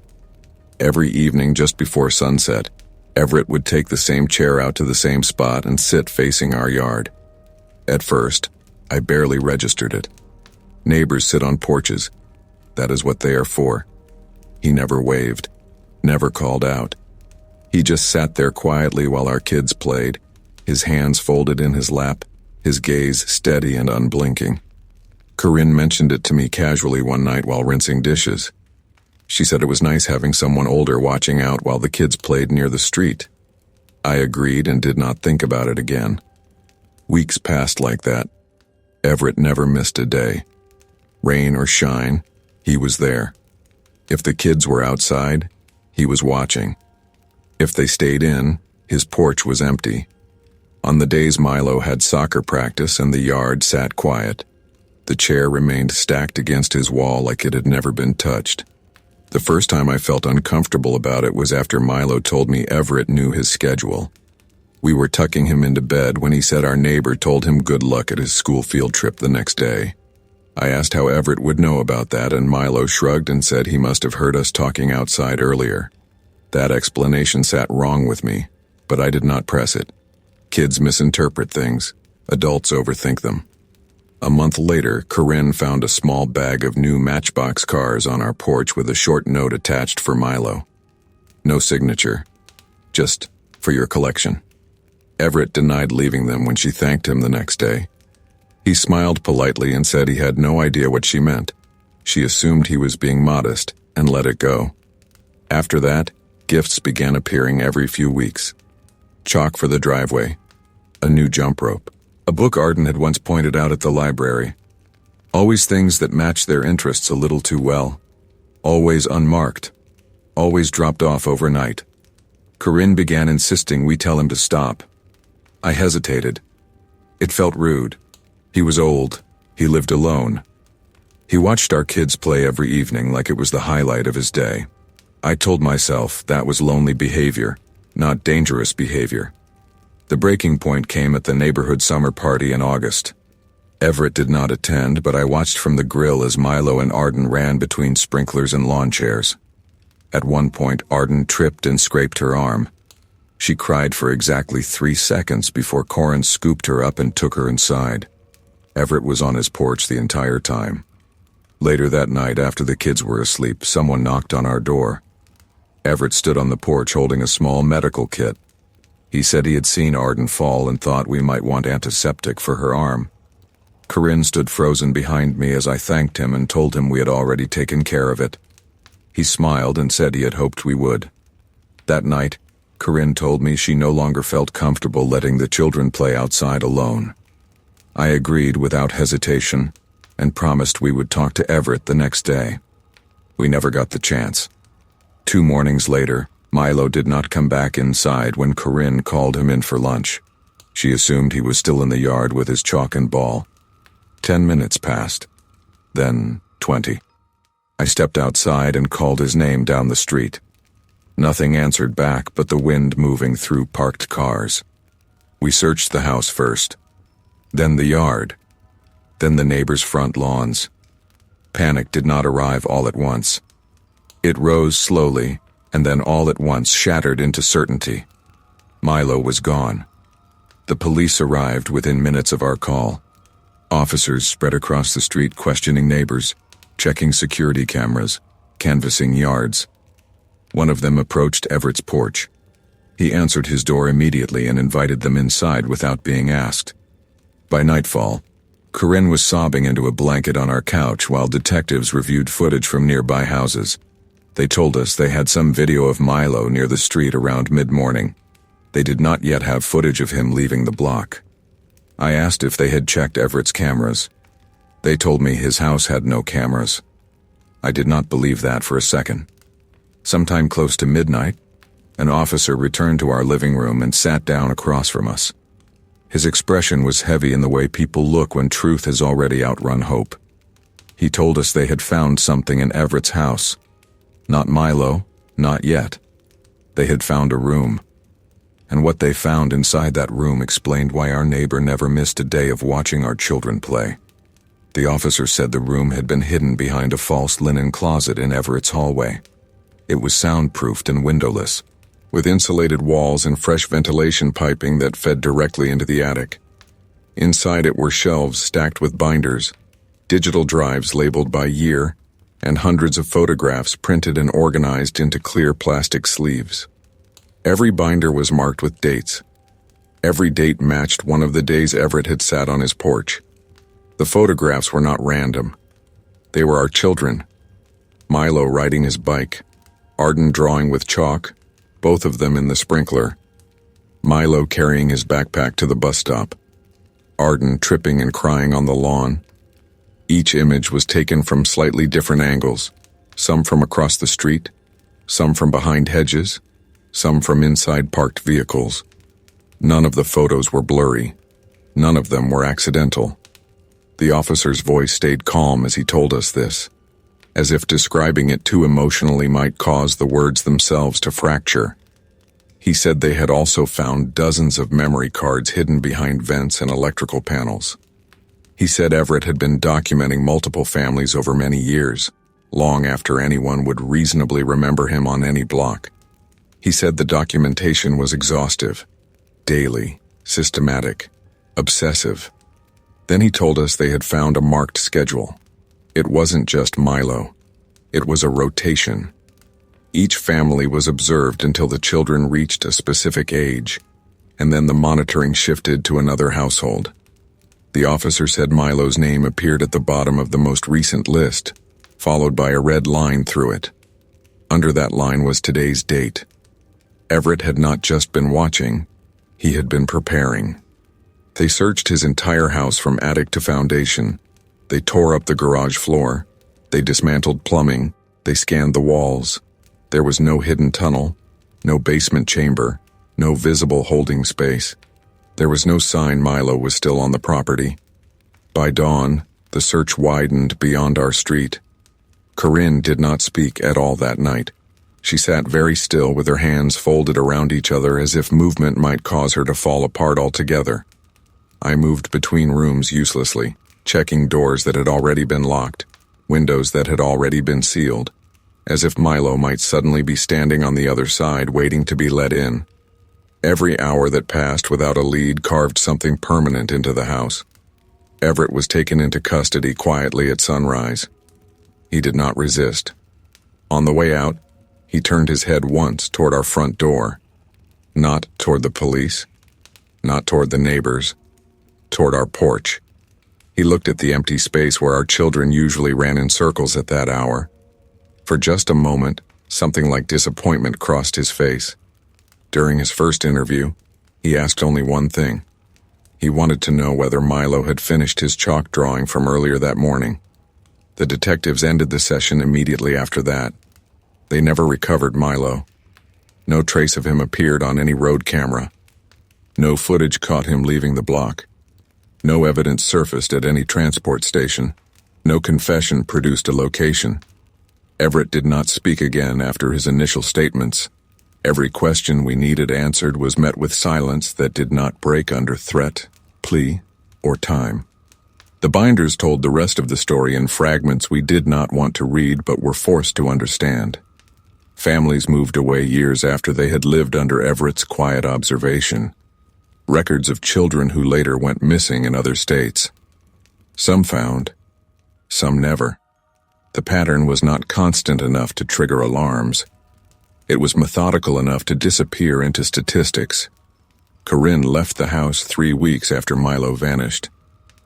Every evening just before sunset, Everett would take the same chair out to the same spot and sit facing our yard. At first, I barely registered it. Neighbors sit on porches. That is what they are for. He never waved, never called out. He just sat there quietly while our kids played, his hands folded in his lap, his gaze steady and unblinking. Corinne mentioned it to me casually one night while rinsing dishes. She said it was nice having someone older watching out while the kids played near the street. I agreed and did not think about it again. Weeks passed like that. Everett never missed a day. Rain or shine, he was there. If the kids were outside, he was watching. If they stayed in, his porch was empty. On the days Milo had soccer practice and the yard sat quiet, the chair remained stacked against his wall like it had never been touched. The first time I felt uncomfortable about it was after Milo told me Everett knew his schedule. We were tucking him into bed when he said our neighbor told him good luck at his school field trip the next day. I asked how Everett would know about that, and Milo shrugged and said he must have heard us talking outside earlier. That explanation sat wrong with me, but I did not press it. Kids misinterpret things. Adults overthink them. A month later, Corinne found a small bag of new Matchbox cars on our porch with a short note attached for Milo. No signature. Just, for your collection. Everett denied leaving them when she thanked him the next day. He smiled politely and said he had no idea what she meant. She assumed he was being modest and let it go. After that, gifts began appearing every few weeks. Chalk for the driveway. A new jump rope. A book Arden had once pointed out at the library. Always things that matched their interests a little too well. Always unmarked. Always dropped off overnight. Corinne began insisting we tell him to stop. I hesitated. It felt rude. He was old. He lived alone. He watched our kids play every evening like it was the highlight of his day. I told myself that was lonely behavior, not dangerous behavior. The breaking point came at the neighborhood summer party in August. Everett did not attend, but I watched from the grill as Milo and Arden ran between sprinklers and lawn chairs. At one point, Arden tripped and scraped her arm. She cried for exactly 3 seconds before Corin scooped her up and took her inside. Everett was on his porch the entire time. Later that night, after the kids were asleep, someone knocked on our door. Everett stood on the porch holding a small medical kit. He said he had seen Arden fall and thought we might want antiseptic for her arm. Corinne stood frozen behind me as I thanked him and told him we had already taken care of it. He smiled and said he had hoped we would. That night, Corinne told me she no longer felt comfortable letting the children play outside alone. I agreed without hesitation and promised we would talk to Everett the next day. We never got the chance. 2 mornings later, Milo did not come back inside when Corinne called him in for lunch. She assumed he was still in the yard with his chalk and ball. 10 minutes passed. Then 20. I stepped outside and called his name down the street. Nothing answered back but the wind moving through parked cars. We searched the house first, then the yard, then the neighbors' front lawns. Panic did not arrive all at once. It rose slowly, and then all at once shattered into certainty. Milo was gone. The police arrived within minutes of our call. Officers spread across the street questioning neighbors, checking security cameras, canvassing yards. One of them approached Everett's porch. He answered his door immediately and invited them inside without being asked. By nightfall, Corinne was sobbing into a blanket on our couch while detectives reviewed footage from nearby houses. They told us they had some video of Milo near the street around mid-morning. They did not yet have footage of him leaving the block. I asked if they had checked Everett's cameras. They told me his house had no cameras. I did not believe that for a second. Sometime close to midnight, an officer returned to our living room and sat down across from us. His expression was heavy in the way people look when truth has already outrun hope. He told us they had found something in Everett's house. Not Milo, not yet. They had found a room. And what they found inside that room explained why our neighbor never missed a day of watching our children play. The officer said the room had been hidden behind a false linen closet in Everett's hallway. It was soundproofed and windowless, with insulated walls and fresh ventilation piping that fed directly into the attic. Inside it were shelves stacked with binders, digital drives labeled by year, and hundreds of photographs printed and organized into clear plastic sleeves. Every binder was marked with dates. Every date matched one of the days Everett had sat on his porch. The photographs were not random. They were our children. Milo riding his bike, Arden drawing with chalk, both of them in the sprinkler. Milo carrying his backpack to the bus stop. Arden tripping and crying on the lawn. Each image was taken from slightly different angles, some from across the street, some from behind hedges, some from inside parked vehicles. None of the photos were blurry. None of them were accidental. The officer's voice stayed calm as he told us this, as if describing it too emotionally might cause the words themselves to fracture. He said they had also found dozens of memory cards hidden behind vents and electrical panels. He said Everett had been documenting multiple families over many years, long after anyone would reasonably remember him on any block. He said the documentation was exhaustive, daily, systematic, obsessive. Then he told us they had found a marked schedule. It wasn't just Milo. It was a rotation. Each family was observed until the children reached a specific age, and then the monitoring shifted to another household. The officer said Milo's name appeared at the bottom of the most recent list, followed by a red line through it. Under that line was today's date. Everett had not just been watching, he had been preparing. They searched his entire house from attic to foundation. They tore up the garage floor. They dismantled plumbing. They scanned the walls. There was no hidden tunnel, no basement chamber, no visible holding space. There was no sign Milo was still on the property. By dawn, the search widened beyond our street. Corinne did not speak at all that night. She sat very still with her hands folded around each other as if movement might cause her to fall apart altogether. I moved between rooms uselessly, checking doors that had already been locked, windows that had already been sealed, as if Milo might suddenly be standing on the other side waiting to be let in. Every hour that passed without a lead carved something permanent into the house. Everett was taken into custody quietly at sunrise. He did not resist. On the way out, he turned his head once toward our front door. Not toward the police, not toward the neighbors, toward our porch. He looked at the empty space where our children usually ran in circles at that hour. For just a moment, something like disappointment crossed his face. During his first interview, he asked only one thing. He wanted to know whether Milo had finished his chalk drawing from earlier that morning. The detectives ended the session immediately after that. They never recovered Milo. No trace of him appeared on any road camera. No footage caught him leaving the block. No evidence surfaced at any transport station. No confession produced a location. Everett did not speak again after his initial statements. Every question we needed answered was met with silence that did not break under threat, plea, or time. The binders told the rest of the story in fragments we did not want to read but were forced to understand. Families moved away years after they had lived under Everett's quiet observation. Records of children who later went missing in other states. Some found, some never. The pattern was not constant enough to trigger alarms. It was methodical enough to disappear into statistics. Corinne left the house 3 weeks after Milo vanished.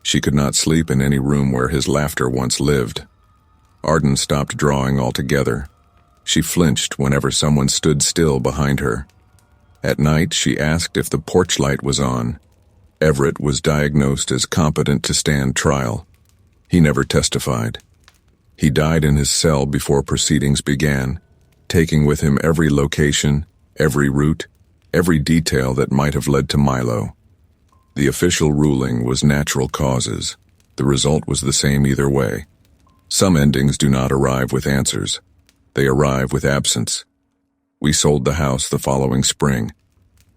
She could not sleep in any room where his laughter once lived. Arden stopped drawing altogether. She flinched whenever someone stood still behind her. At night, she asked if the porch light was on. Everett was diagnosed as competent to stand trial. He never testified. He died in his cell before proceedings began, taking with him every location, every route, every detail that might have led to Milo. The official ruling was natural causes. The result was the same either way. Some endings do not arrive with answers. They arrive with absence. We sold the house the following spring.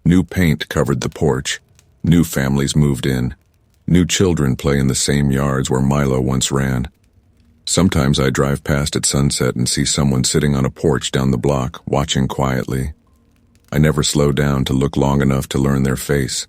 New paint covered the porch. New families moved in. New children play in the same yards where Milo once ran. Sometimes I drive past at sunset and see someone sitting on a porch down the block, watching quietly. I never slow down to look long enough to learn their face.